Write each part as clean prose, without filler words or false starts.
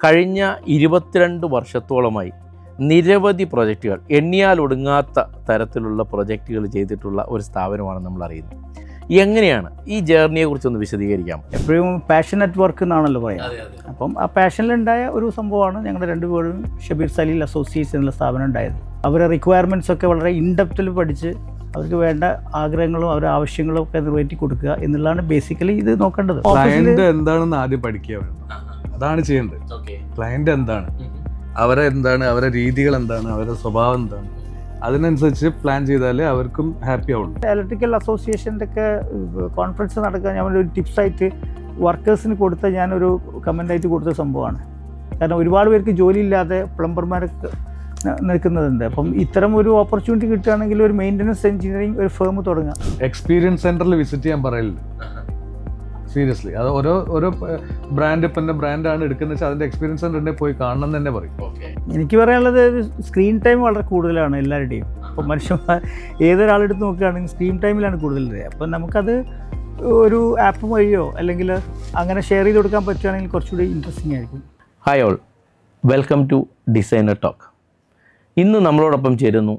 കഴിഞ്ഞ 22 വർഷത്തോളമായി നിരവധി പ്രൊജക്റ്റുകൾ, എണ്ണിയാൽ ഒടുങ്ങാത്ത തരത്തിലുള്ള പ്രൊജക്റ്റുകൾ ചെയ്തിട്ടുള്ള ഒരു സ്ഥാപനമാണ് നമ്മൾ അറിയുന്നത്. എങ്ങനെയാണ് ഈ ജേർണിയെ കുറിച്ചൊന്ന് വിശദീകരിക്കാം? എപ്പോഴും പാഷൻ അറ്റ് വർക്ക് എന്നാണല്ലോ പറയുന്നത്. അപ്പം ആ പാഷനിലുണ്ടായ ഒരു സംഭവമാണ് ഞങ്ങളുടെ രണ്ടുപേരും ഷബീർ സലീൽ അസോസിയേറ്റ്സ് എന്നുള്ള സ്ഥാപനം ഉണ്ടായത്. അവരുടെ റിക്വയർമെൻറ്റ്സ് ഒക്കെ വളരെ ഇൻഡെപ്തിൽ പഠിച്ച് അവർക്ക് വേണ്ട ആഗ്രഹങ്ങളും അവരുടെ ആവശ്യങ്ങളും ഒക്കെ നിറവേറ്റി കൊടുക്കുക എന്നുള്ളതാണ് ബേസിക്കലി ഇത് നോക്കേണ്ടത്. ക്ലയന്റ് എന്താണെന്ന് ആദ്യം പഠിക്കുക വേണം, അതാണ് ചെയ്യേണ്ടത്. ക്ലയന്റ് എന്താണ്, അവരുടെ രീതികൾ എന്താണ്, അവരുടെ സ്വഭാവം എന്താണ്, അതിനനുസരിച്ച് പ്ലാൻ ചെയ്താലേ അവർക്കും ഹാപ്പി ആവുള്ളൂ. ഇലക്ട്രിക്കൽ അസോസിയേഷൻ്റെ ഒക്കെ കോൺഫറൻസ് നടക്കാൻ ഞാൻ ഒരു ടിപ്സായിട്ട് വർക്കേഴ്സിന് കൊടുത്ത ഞാനൊരു കമൻ്റായിട്ട് കൊടുത്ത സംഭവമാണ്. കാരണം ഒരുപാട് പേർക്ക് ജോലിയില്ലാതെ പ്ലംബർമാരൊക്കെ നിൽക്കുന്നതുണ്ട്. അപ്പം ഇത്തരം ഒരു ഓപ്പർച്യൂണിറ്റി കിട്ടുകയാണെങ്കിൽ ഒരു മെയിൻ്റനൻസ് എഞ്ചിനീയറിംഗ് ഒരു ഫേം തുടങ്ങാം. എക്സ്പീരിയൻസ് സെന്ററിൽ വിസിറ്റ് ചെയ്യാൻ പറയലുണ്ട്. സീരിയസ്ലി, അത് ഓരോ ബ്രാൻഡ് ഇപ്പം എൻ്റെ ബ്രാൻഡാണ് എടുക്കുന്നത് വെച്ചാൽ അതിൻ്റെ എക്സ്പീരിയൻസ് സെന്ററിനെ പോയി കാണണം എന്ന് തന്നെ പറയും. എനിക്ക് പറയാനുള്ളത് സ്ക്രീൻ ടൈം വളരെ കൂടുതലാണ് എല്ലാവരുടെയും. അപ്പോൾ മനുഷ്യന്മാർ ഏതൊരാളെടുത്ത് നോക്കുകയാണെങ്കിൽ സ്ക്രീൻ ടൈമിലാണ് കൂടുതൽ. അപ്പം നമുക്കത് ഒരു ആപ്പ് വഴിയോ അല്ലെങ്കിൽ അങ്ങനെ ഷെയർ ചെയ്ത് കൊടുക്കാൻ പറ്റുകയാണെങ്കിൽ കുറച്ചുകൂടി ഇൻട്രസ്റ്റിംഗ് ആയിരിക്കും. Hi all, welcome to designer talk. ഇന്ന് നമ്മളോടൊപ്പം ചേരുന്നു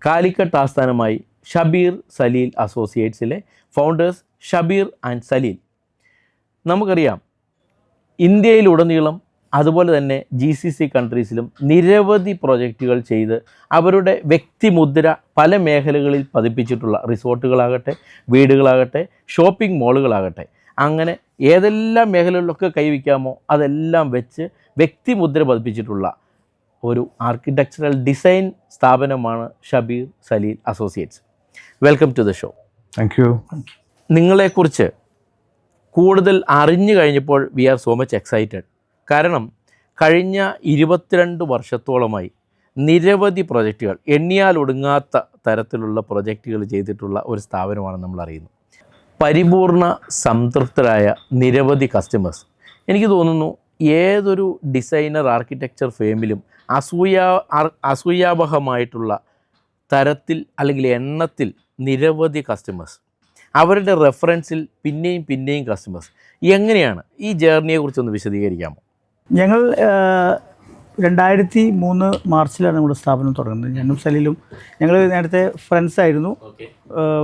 കാലിക്കട്ട് ആസ്ഥാനമായി ഷബീർ സലീൽ അസോസിയേറ്റ്സിലെ ഫൗണ്ടേഴ്സ് ഷബീർ ആൻഡ് സലീൽ. നമുക്കറിയാം, ഇന്ത്യയിലുടനീളം അതുപോലെ തന്നെ GCC കൺട്രീസിലും നിരവധി പ്രൊജക്റ്റുകൾ ചെയ്ത് അവരുടെ വ്യക്തിമുദ്ര പല മേഖലകളിൽ പതിപ്പിച്ചിട്ടുള്ള റിസോർട്ടുകളാകട്ടെ, വീടുകളാകട്ടെ, ഷോപ്പിംഗ് മോളുകളാകട്ടെ, അങ്ങനെ ഏതെല്ലാം മേഖലകളിലൊക്കെ കൈവയ്ക്കാമോ അതെല്ലാം വെച്ച് വ്യക്തിമുദ്ര പതിപ്പിച്ചിട്ടുള്ള ഒരു ആർക്കിടെക്ചറൽ ഡിസൈൻ സ്ഥാപനമാണ് Shabeer Saleel associates. Welcome to the show. Thank you. നിങ്ങളെക്കുറിച്ച് കൂടുതൽ അറിഞ്ഞു കഴിഞ്ഞപ്പോൾ we are so much excited. കാരണം കഴിഞ്ഞ 22 വർഷത്തോളമായി നിരവധി പ്രൊജക്റ്റുകൾ, എണ്ണിയാൽ ഒടുങ്ങാത്ത തരത്തിലുള്ള പ്രൊജക്റ്റുകൾ ചെയ്തിട്ടുള്ള ഒരു സ്ഥാപനമാണ് നമ്മൾ അറിയുന്നത്. പരിപൂർണ സംതൃപ്തരായ നിരവധി കസ്റ്റമേഴ്സ്. എനിക്ക് തോന്നുന്നു ഏതൊരു ഡിസൈനർ ആർക്കിടെക്ചർ ഫേമിലും അസൂയാവഹമായിട്ടുള്ള തരത്തിൽ അല്ലെങ്കിൽ എണ്ണത്തിൽ നിരവധി കസ്റ്റമേഴ്സ്, അവരുടെ റെഫറൻസിൽ പിന്നെയും കസ്റ്റമേഴ്സ്. എങ്ങനെയാണ് ഈ ജേർണിയെക്കുറിച്ചൊന്ന് വിശദീകരിക്കാമോ? ഞങ്ങൾ 2003 മാർച്ചിലാണ് നമ്മുടെ സ്ഥാപനം തുടങ്ങുന്നത്. ഞാനും സലീലും ഞങ്ങൾ നേരത്തെ ഫ്രണ്ട്സ് ആയിരുന്നു.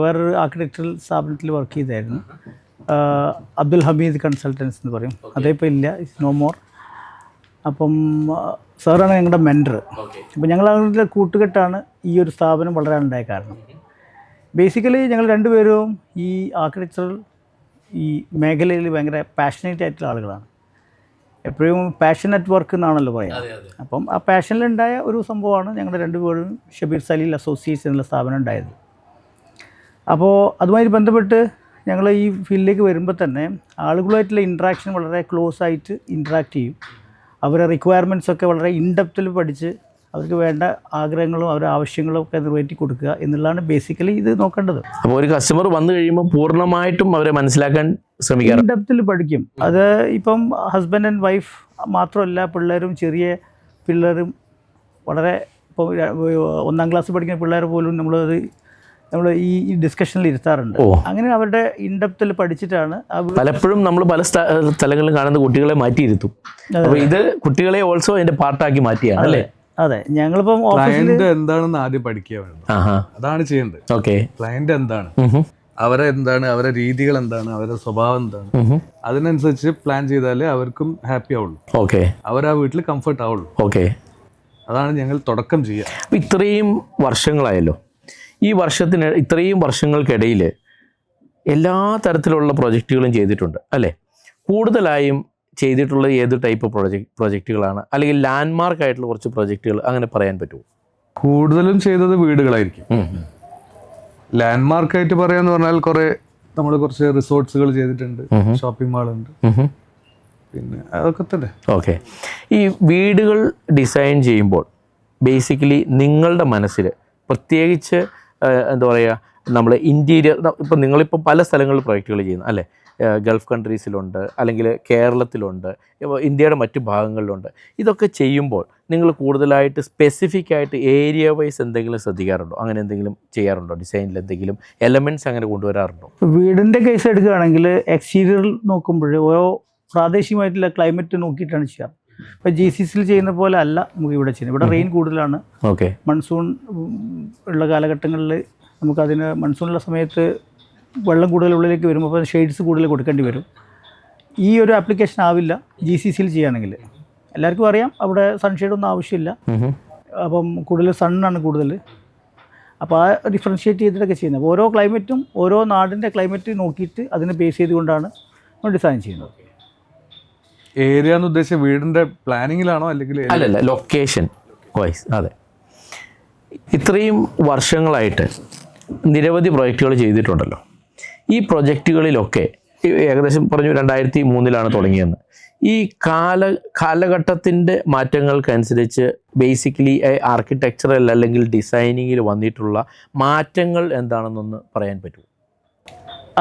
വേറൊരു ആർക്കിടെക്ചറൽ സ്ഥാപനത്തിൽ വർക്ക് ചെയ്തായിരുന്നു. അബ്ദുൽ ഹമീദ് കൺസൾട്ടൻസ് എന്ന് പറയും. അതേപ്പോൾ ഇല്ല, ഇറ്റ്സ് നോ മോർ. അപ്പം സാറാണ് ഞങ്ങളുടെ മെൻറ്റർ. അപ്പം ഞങ്ങളുടെ കൂട്ടുകെട്ടാണ് ഈ ഒരു സ്ഥാപനം വളരാനുണ്ടായ കാരണം. ബേസിക്കലി ഞങ്ങൾ രണ്ടുപേരും ഈ ആർക്കിടെക്ചറൽ ഈ മേഖലയിൽ ഭയങ്കര പാഷനേറ്റ് ആയിട്ടുള്ള ആളുകളാണ്. എപ്പോഴും പാഷൻ അറ്റ് വർക്ക് എന്നാണല്ലോ പറയുന്നത്. അപ്പം ആ പാഷനിലുണ്ടായ ഒരു സംഭവമാണ് ഞങ്ങളുടെ രണ്ടുപേരും ഷബീർ സലീൽ അസോസിയേറ്റ്സ് എന്നുള്ള സ്ഥാപനം ഉണ്ടായത്. അപ്പോൾ അതുമായി ബന്ധപ്പെട്ട് ഞങ്ങൾ ഈ ഫീൽഡിലേക്ക് വരുമ്പോൾ തന്നെ ആളുകളുമായിട്ടുള്ള ഇൻട്രാക്ഷൻ വളരെ ക്ലോസ് ആയിട്ട് ഇൻട്രാക്ട് ചെയ്യും. അവരുടെ റിക്വയർമെൻറ്റ്സ് ഒക്കെ വളരെ ഇൻഡെപ്തിൽ പഠിച്ച് അവർക്ക് വേണ്ട ആഗ്രഹങ്ങളും അവരുടെ ആവശ്യങ്ങളും ഒക്കെ നിറവേറ്റി കൊടുക്കുക എന്നുള്ളതാണ് ബേസിക്കലി ഇത് നോക്കേണ്ടത്. അപ്പോൾ ഒരു കസ്റ്റമർ വന്നു കഴിയുമ്പോൾ പൂർണ്ണമായിട്ടും അവരെ മനസ്സിലാക്കാൻ ശ്രമിക്കുക, ഇൻഡെപ്തിൽ പഠിക്കും. അത് ഇപ്പം ഹസ്ബൻഡ് ആൻഡ് വൈഫ് മാത്രമല്ല, പിള്ളേരും ചെറിയ പിള്ളേരും വളരെ ഇപ്പോൾ 1ാം ക്ലാസ് പഠിക്കുന്ന പിള്ളേർ പോലും നമ്മൾ ഈ ഡിസ്കഷനിൽ ഇരുത്താറുണ്ട്. അങ്ങനെ അവരുടെ ഇൻഡെപ്തിൽ പഠിച്ചിട്ടാണ്. പലപ്പോഴും നമ്മൾ പല സ്ഥലങ്ങളിലും കാണുന്ന കുട്ടികളെ മാറ്റിയിരുത്തും. അപ്പോൾ ഇത് കുട്ടികളെ ഓൾസോ അതിൻ്റെ പാർട്ടാക്കി മാറ്റിയാണ് അല്ലേ? അതെ. ഞങ്ങളിപ്പം ക്ലയന്റ് എന്താണെന്ന് ആദ്യം പഠിക്കുക വേണം, അതാണ് ചെയ്യേണ്ടത്. ക്ലയന്റ് എന്താണ്, അവരുടെ രീതികൾ എന്താണ്, അവരുടെ സ്വഭാവം എന്താണ്, അതിനനുസരിച്ച് പ്ലാൻ ചെയ്താലേ അവർക്കും ഹാപ്പി ആവുള്ളൂ. അവർ ആ വീട്ടിൽ കംഫർട്ട് ആവുള്ളൂ. അതാണ് ഞങ്ങൾ തുടക്കം ചെയ്യുക. അപ്പോൾ ഇത്രയും വർഷങ്ങളായല്ലോ, ഈ ഇത്രയും വർഷങ്ങൾക്കിടയിൽ എല്ലാ തരത്തിലുള്ള പ്രൊജക്റ്റുകളും ചെയ്തിട്ടുണ്ട് അല്ലേ? കൂടുതലായും ചെയ്തിട്ടുള്ളത് ഏത് ടൈപ്പ് പ്രൊജക്റ്റുകളാണ്, അല്ലെങ്കിൽ ലാൻഡ് മാർക്ക് ആയിട്ടുള്ള കുറച്ച് പ്രൊജക്റ്റുകൾ അങ്ങനെ പറയാൻ പറ്റുമോ? കൂടുതലും ചെയ്തത് വീടുകളായിരിക്കും. ലാൻഡ് മാർക്കായിട്ട് പറയാന്ന് പറഞ്ഞാൽ നമ്മൾ കുറച്ച് റിസോർട്ട്സുകൾ ചെയ്തിട്ടുണ്ട്, ഷോപ്പിംഗ് മാളുണ്ട്, പിന്നെ അതൊക്കെ തന്നെ. ഓക്കെ. ഈ വീടുകൾ ഡിസൈൻ ചെയ്യുമ്പോൾ ബേസിക്കലി നിങ്ങളുടെ മനസ്സിൽ പ്രത്യേകിച്ച് എന്താ പറയുക, നമ്മൾ ഇൻറ്റീരിയർ, ഇപ്പം നിങ്ങളിപ്പോൾ പല സ്ഥലങ്ങളിൽ പ്രൊജക്റ്റുകൾ ചെയ്യുന്നു അല്ലേ? ഗൾഫ് കൺട്രീസിലുണ്ട്, അല്ലെങ്കിൽ കേരളത്തിലുണ്ട്, ഇന്ത്യയുടെ മറ്റു ഭാഗങ്ങളിലുണ്ട്. ഇതൊക്കെ ചെയ്യുമ്പോൾ നിങ്ങൾ കൂടുതലായിട്ട് സ്പെസിഫിക് ആയിട്ട് ഏരിയ വൈസ് എന്തെങ്കിലും ശ്രദ്ധിക്കാറുണ്ടോ? അങ്ങനെ എന്തെങ്കിലും ചെയ്യാറുണ്ടോ? ഡിസൈനിൽ എന്തെങ്കിലും എലമെൻറ്റ്സ് അങ്ങനെ കൊണ്ടുവരാറുണ്ടോ? വീടിൻ്റെ കേസ് എടുക്കുകയാണെങ്കിൽ എക്സ്റ്റീരിയർ നോക്കുമ്പോൾ ഓരോ പ്രാദേശികമായിട്ടുള്ള ക്ലൈമറ്റ് നോക്കിയിട്ടാണ് ചെയ്യാറ്. ഇപ്പോൾ GCCയിൽ ചെയ്യുന്ന പോലെ അല്ല നമുക്ക് ഇവിടെ ചെയ്യുന്നത്. ഇവിടെ റെയിൻ കൂടുതലാണ്. ഓക്കെ. മൺസൂൺ ഉള്ള കാലഘട്ടങ്ങളിൽ നമുക്കതിന് മൺസൂണുള്ള സമയത്ത് വെള്ളം കൂടുതൽ ഉള്ളിലേക്ക് വരുമ്പോൾ അപ്പോൾ ഷെയ്ഡ്സ് കൂടുതൽ കൊടുക്കേണ്ടി വരും. ഈ ഒരു ആപ്ലിക്കേഷൻ ആവില്ല GCCയിൽ ചെയ്യുകയാണെങ്കിൽ. എല്ലാവർക്കും അറിയാം അവിടെ സൺഷെയ്ഡൊന്നും ആവശ്യമില്ല. അപ്പം കൂടുതൽ സണ്ണാണ് കൂടുതൽ. അപ്പോൾ ആ ഡിഫറൻഷ്യേറ്റ് ചെയ്തിട്ടൊക്കെ ചെയ്യുന്നത്. അപ്പോൾ ഓരോ ക്ലൈമറ്റും ഓരോ നാടിൻ്റെ ക്ലൈമറ്റ് നോക്കിയിട്ട് അതിനെ ബേസ് ചെയ്തുകൊണ്ടാണ് നമ്മൾ ഡിസൈൻ ചെയ്യുന്നത്. ഏരിയ എന്ന് ഉദ്ദേശിച്ച വീടിൻ്റെ പ്ലാനിങ്ങിലാണോ അല്ലെങ്കിൽ അല്ലല്ല, ലൊക്കേഷൻ വൈസ്. അതെ. ഇത്രയും വർഷങ്ങളായിട്ട് നിരവധി പ്രൊജക്റ്റുകൾ ചെയ്തിട്ടുണ്ടല്ലോ. ഈ പ്രൊജക്റ്റുകളിലൊക്കെ ഏകദേശം പറഞ്ഞു 2003 തുടങ്ങിയെന്ന്. ഈ കാലഘട്ടത്തിൻ്റെ മാറ്റങ്ങൾക്കനുസരിച്ച് ബേസിക്കലി ആർക്കിടെക്ചറൽ അല്ലെങ്കിൽ ഡിസൈനിങ്ങിൽ വന്നിട്ടുള്ള മാറ്റങ്ങൾ എന്താണെന്നൊന്ന് പറയാൻ പറ്റുമോ?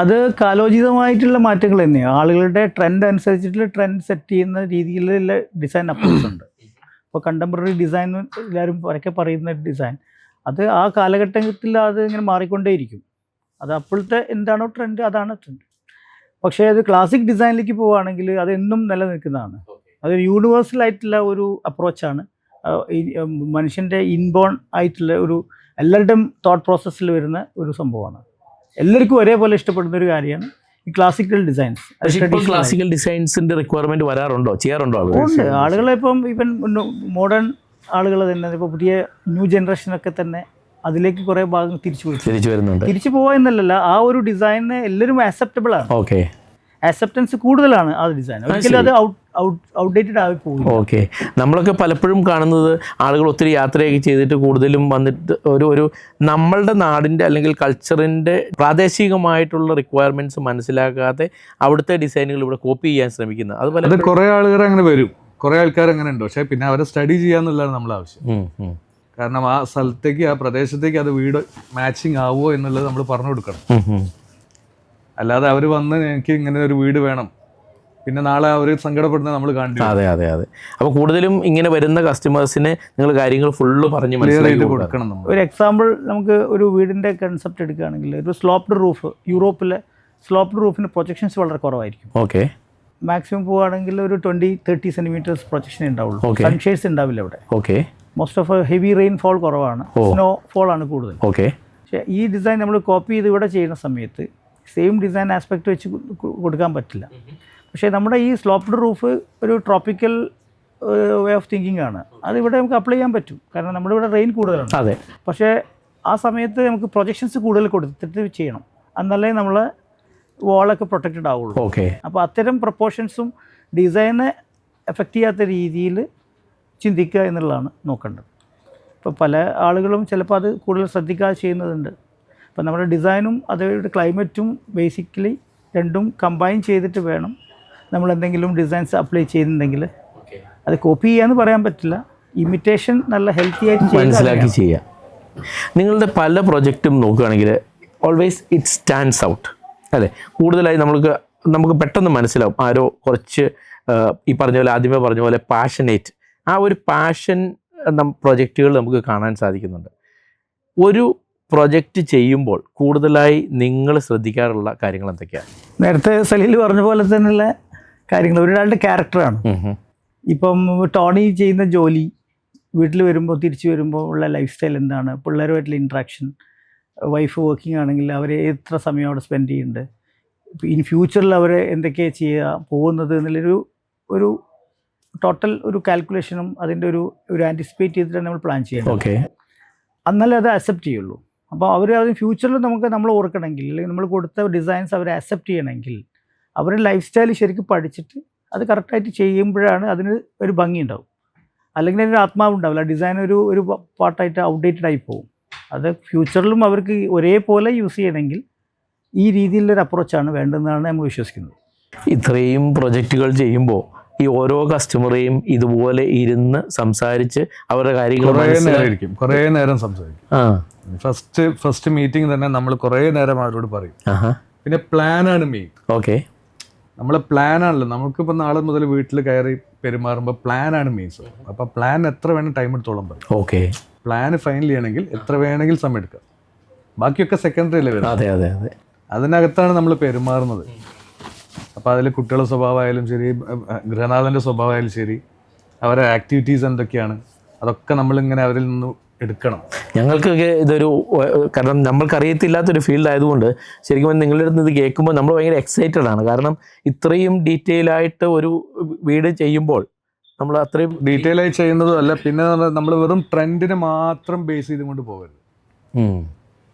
അത് കാലോചിതമായിട്ടുള്ള മാറ്റങ്ങൾ തന്നെയാണ്. ആളുകളുടെ ട്രെൻഡ് അനുസരിച്ചിട്ടുള്ള ട്രെൻഡ് സെറ്റ് ചെയ്യുന്ന രീതിയിലുള്ള ഡിസൈൻ അപ്രോച്ച് ഉണ്ട്. ഇപ്പോൾ കണ്ടംപററി ഡിസൈൻ എല്ലാവരും പരക്കെ പറയുന്ന ഡിസൈൻ, അത് ആ കാലഘട്ടത്തിൽ അത് ഇങ്ങനെ മാറിക്കൊണ്ടേയിരിക്കും. അത് അപ്പോഴത്തെ എന്താണോ ട്രെൻഡ് അതാണ് ട്രെൻഡ്. പക്ഷേ അത് ക്ലാസിക് ഡിസൈനിലേക്ക് പോവുകയാണെങ്കിൽ അതെന്നും നിലനിൽക്കുന്നതാണ്. അതൊരു യൂണിവേഴ്സൽ ആയിട്ടുള്ള ഒരു അപ്രോച്ചാണ്. മനുഷ്യൻ്റെ ഇൻബോൺ ആയിട്ടുള്ള ഒരു എല്ലാവരുടെയും തോട്ട് പ്രോസസ്സിൽ വരുന്ന ഒരു സംഭവമാണ്. എല്ലാവർക്കും ഒരേപോലെ ഇഷ്ടപ്പെടുന്ന ഒരു കാര്യമാണ് ഈ ക്ലാസിക്കൽ ഡിസൈൻസ്. ക്ലാസിക്കൽ ഡിസൈൻസിന്റെ റിക്വയർമെന്റ് വരാറുണ്ടോ, ചെയ്യാറുണ്ടോ? ഉണ്ട്. ആളുകളെ ഇപ്പം ഈവൻ മോഡേൺ ആളുകൾ തന്നെ ഇപ്പോൾ പുതിയ ന്യൂ ജനറേഷനൊക്കെ തന്നെ അതിലേക്ക് കുറേ ഭാഗം തിരിച്ചു വരുന്നുണ്ട്. തിരിച്ചു പോവാ എന്നല്ല, ആ ഒരു ഡിസൈനിന് എല്ലാവരും ആക്സെപ്റ്റബിൾ ആണ്. ഓക്കെ. ആക്സെപ്റ്റൻസ് കൂടുതലാണ് ആ ഡിസൈൻ. ഒരിക്കലും അത് ഔട്ട്ഡേറ്റഡ് ആയി പോകും. ഓക്കെ. നമ്മളൊക്കെ പലപ്പോഴും കാണുന്നത് ആളുകൾ ഒത്തിരി യാത്രയൊക്കെ ചെയ്തിട്ട് കൂടുതലും വന്നിട്ട് ഒരു നമ്മളുടെ നാടിൻ്റെ അല്ലെങ്കിൽ കൾച്ചറിൻ്റെ പ്രാദേശികമായിട്ടുള്ള റിക്വയർമെൻറ്റ്സ് മനസ്സിലാക്കാതെ അവിടുത്തെ ഡിസൈനുകൾ ഇവിടെ കോപ്പി ചെയ്യാൻ ശ്രമിക്കുന്നത്. അതുപോലെ കുറേ ആളുകൾ അങ്ങനെ വരും, കുറേ ആൾക്കാർ അങ്ങനെ ഉണ്ട്. പക്ഷേ പിന്നെ അവരെ സ്റ്റഡി ചെയ്യാന്നുള്ളതാണ് നമ്മളെ ആവശ്യം. കാരണം ആ സ്ഥലത്തേക്ക് ആ പ്രദേശത്തേക്ക് അത് വീട് മാച്ചിങ് ആവുമോ എന്നുള്ളത് നമ്മൾ പറഞ്ഞു കൊടുക്കണം. അല്ലാതെ അവർ വന്ന് എനിക്ക് ഇങ്ങനെ ഒരു വീട് വേണം പിന്നെ നാളെ അവർ സങ്കടപ്പെടുന്നത് നമ്മൾ കാണും. അതെ അതെ അതെ. അപ്പോൾ കൂടുതലും ഇങ്ങനെ വരുന്ന കസ്റ്റമേഴ്സിന് നിങ്ങൾ കാര്യങ്ങൾ ഫുള്ള് പറഞ്ഞ് മനസ്സിലാക്കി കൊടുക്കണം. ഒരു എക്സാമ്പിൾ നമുക്ക് ഒരു വീടിൻ്റെ കൺസെപ്റ്റ് എടുക്കുകയാണെങ്കിൽ ഒരു സ്ലോപ്ഡ് റൂഫ്, യൂറോപ്പിലെ സ്ലോപ്ഡ് റൂഫിന് പ്രൊജക്ഷൻസ് വളരെ കുറവായിരിക്കും. ഓക്കെ. മാക്സിമം പോവുകയാണെങ്കിൽ ഒരു 20-30 സെൻറ്റിമീറ്റേഴ്സ് പ്രൊജക്ഷൻ ഉണ്ടാവുള്ളൂ. സൺഷെയ്ഡ്സ് ഉണ്ടാവില്ല ഇവിടെ. Okay. Most of heavy rainfall കുറവാണ്, സ്നോ ഫോൾ ആണ് കൂടുതൽ. ഓക്കെ. പക്ഷേ ഈ ഡിസൈൻ നമ്മൾ കോപ്പി ചെയ്ത് ഇവിടെ ചെയ്യുന്ന സമയത്ത് സെയിം ഡിസൈൻ ആസ്പെക്റ്റ് വെച്ച് കൊടുക്കാൻ പറ്റില്ല. പക്ഷേ നമ്മുടെ ഈ സ്ലോപ്ഡ് റൂഫ് ഒരു ട്രോപ്പിക്കൽ വേ ഓഫ് തിങ്കിങ് ആണ്. അതിവിടെ നമുക്ക് അപ്ലൈ ചെയ്യാൻ പറ്റും. കാരണം നമ്മുടെ ഇവിടെ റെയിൻ കൂടുതലാണ്. അതെ. പക്ഷേ ആ സമയത്ത് നമുക്ക് പ്രൊജക്ഷൻസ് കൂടുതൽ കൊടുത്തിട്ട് ചെയ്യണം, എന്നാലേ നമ്മൾ വാളൊക്കെ പ്രൊട്ടക്റ്റഡ് ആവുള്ളൂ. ഓക്കെ. അപ്പോൾ അത്തരം പ്രൊപ്പോർഷൻസും ഡിസൈനെ എഫക്റ്റ് ചെയ്യാത്ത രീതിയിൽ ചിന്തിക്കുക എന്നുള്ളതാണ് നോക്കേണ്ടത്. ഇപ്പോൾ പല ആളുകളും ചിലപ്പോൾ അത് കൂടുതൽ ശ്രദ്ധിക്കാതെ ചെയ്യുന്നതുണ്ട്. അപ്പോൾ നമ്മുടെ ഡിസൈനും അതേപോലെ ക്ലൈമറ്റും ബേസിക്കലി രണ്ടും കമ്പൈൻ ചെയ്തിട്ട് വേണം നമ്മൾ എന്തെങ്കിലും ഡിസൈൻസ് അപ്ലൈ ചെയ്യുന്നുണ്ടെങ്കിൽ. അത് കോപ്പി ചെയ്യാന്ന് പറയാൻ പറ്റില്ല, ഇമിറ്റേഷൻ നല്ല ഹെൽത്തി ആയിട്ട് മനസ്സിലാക്കി ചെയ്യാം. നിങ്ങളുടെ പല പ്രൊജക്റ്റും നോക്കുകയാണെങ്കിൽ ഓൾവേസ് ഇറ്റ് സ്റ്റാൻഡ്സ് ഔട്ട് അല്ലേ. കൂടുതലായി നമുക്ക് പെട്ടെന്ന് മനസ്സിലാവും ആരോ കുറച്ച് ഈ പറഞ്ഞ പോലെ ആദ്യമേ പറഞ്ഞ പോലെ പാഷനേറ്റ്, ആ ഒരു പാഷൻ പ്രൊജക്റ്റുകൾ നമുക്ക് കാണാൻ സാധിക്കുന്നുണ്ട്. ഒരു പ്രൊജക്റ്റ് ചെയ്യുമ്പോൾ കൂടുതലായി നിങ്ങൾ ശ്രദ്ധിക്കാറുള്ള കാര്യങ്ങൾ എന്തൊക്കെയാണ്? നേരത്തെ സലീൽ പറഞ്ഞ പോലെ തന്നെയുള്ള കാര്യങ്ങൾ ഒരാളുടെ ക്യാരക്ടറാണ്. ഇപ്പം ടോണി ചെയ്യുന്ന ജോലി, വീട്ടിൽ വരുമ്പോൾ തിരിച്ചു വരുമ്പോൾ ഉള്ള ലൈഫ് സ്റ്റൈൽ എന്താണ്, പിള്ളേരുമായിട്ടുള്ള ഇൻട്രാക്ഷൻ, വൈഫ് വർക്കിംഗ് ആണെങ്കിൽ അവർ എത്ര സമയം അവിടെ സ്പെൻഡ് ചെയ്യുന്നുണ്ട്, ഇൻ ഫ്യൂച്ചറിൽ അവർ എന്തൊക്കെയാണ് ചെയ്യുക പോകുന്നത് എന്നുള്ളൊരു ടോട്ടൽ ഒരു കാൽക്കുലേഷനും അതിൻ്റെ ഒരു ആൻറ്റിസിപ്പേറ്റ് ചെയ്തിട്ടാണ് നമ്മൾ പ്ലാൻ ചെയ്യണം. ഓക്കെ. എന്നാലേ അത് അക്സെപ്റ്റ് ചെയ്യുള്ളൂ. അപ്പോൾ അവർ അത് ഫ്യൂച്ചറിൽ നമ്മൾ ഓർക്കണമെങ്കിൽ അല്ലെങ്കിൽ നമ്മൾ കൊടുത്ത ഡിസൈൻസ് അവർ അക്സെപ്റ്റ് ചെയ്യണമെങ്കിൽ അവരുടെ ലൈഫ് സ്റ്റൈൽ ശരിക്കും പഠിച്ചിട്ട് അത് കറക്റ്റായിട്ട് ചെയ്യുമ്പോഴാണ് അതിന് ഒരു ഭംഗി ഉണ്ടാവും. അല്ലെങ്കിൽ അതിനൊരു ആത്മാവ് ഉണ്ടാവില്ല. ഡിസൈൻ ഒരു പാർട്ടായിട്ട് ഔട്ട്ഡേറ്റഡ് ആയി പോകും. അത് ഫ്യൂച്ചറിലും അവർക്ക് ഒരേപോലെ യൂസ് ചെയ്യണമെങ്കിൽ ഈ രീതിയിലുള്ളൊരു അപ്രോച്ചാണ് വേണ്ടതെന്നാണ് നമ്മൾ വിശ്വസിക്കുന്നത്. ഇത്രയും പ്രൊജക്റ്റുകൾ ചെയ്യുമ്പോൾ ഈ ഓരോ കസ്റ്റമറെയും ഇതുപോലെ ഇരുന്ന് സംസാരിച്ച് അവരുടെ കാര്യങ്ങൾ കുറേ നേരം സംസാരിക്കും. ഫസ്റ്റ് മീറ്റിംഗ് തന്നെ നമ്മൾ കുറേ നേരം അവരോട് പറയും. പിന്നെ പ്ലാനാണ് മെയിൻ. ഓക്കെ. നമ്മളെ പ്ലാനാണല്ലോ, നമുക്കിപ്പോൾ നാളെ മുതൽ വീട്ടിൽ കയറി പെരുമാറുമ്പോൾ പ്ലാനാണ് മെയിൻ. അപ്പോൾ പ്ലാൻ എത്ര വേണം ടൈം എടുത്തോളം പറയും. ഓക്കെ. പ്ലാൻ ഫൈനൽ ചെയ്യണമെങ്കിൽ എത്ര വേണമെങ്കിൽ സമയം എടുക്കാം, ബാക്കിയൊക്കെ സെക്കൻഡറി അല്ലേ വരും. അതെ അതെ അതെ. അതിനകത്താണ് നമ്മൾ പെരുമാറുന്നത്. അപ്പോൾ അതിൽ കുട്ടികളുടെ സ്വഭാവമായാലും ശരി, ഗൃഹനാഥൻ്റെ സ്വഭാവമായാലും ശരി, അവരെ ആക്ടിവിറ്റീസ് എന്തൊക്കെയാണ്, അതൊക്കെ നമ്മളിങ്ങനെ അവരിൽ നിന്ന് എടുക്കണം. ഞങ്ങൾക്കൊക്കെ ഇതൊരു കാരണം നമ്മൾക്കറിയത്തില്ലാത്തൊരു ഫീൽഡ് ആയതുകൊണ്ട് ശരിക്കും നിങ്ങളുടെ അടുത്ത് ഇത് കേൾക്കുമ്പോൾ നമ്മൾ ഭയങ്കര എക്സൈറ്റഡ് ആണ്. കാരണം ഇത്രയും ഡീറ്റെയിൽ ആയിട്ട് ഒരു വീട് ചെയ്യുമ്പോൾ നമ്മൾ അത്രയും ഡീറ്റെയിൽ ആയി ചെയ്യുന്നതും അല്ല, പിന്നെ നമ്മൾ വെറും ട്രെൻഡിനെ മാത്രം ബേസ് ചെയ്തുകൊണ്ട് പോകരുത്.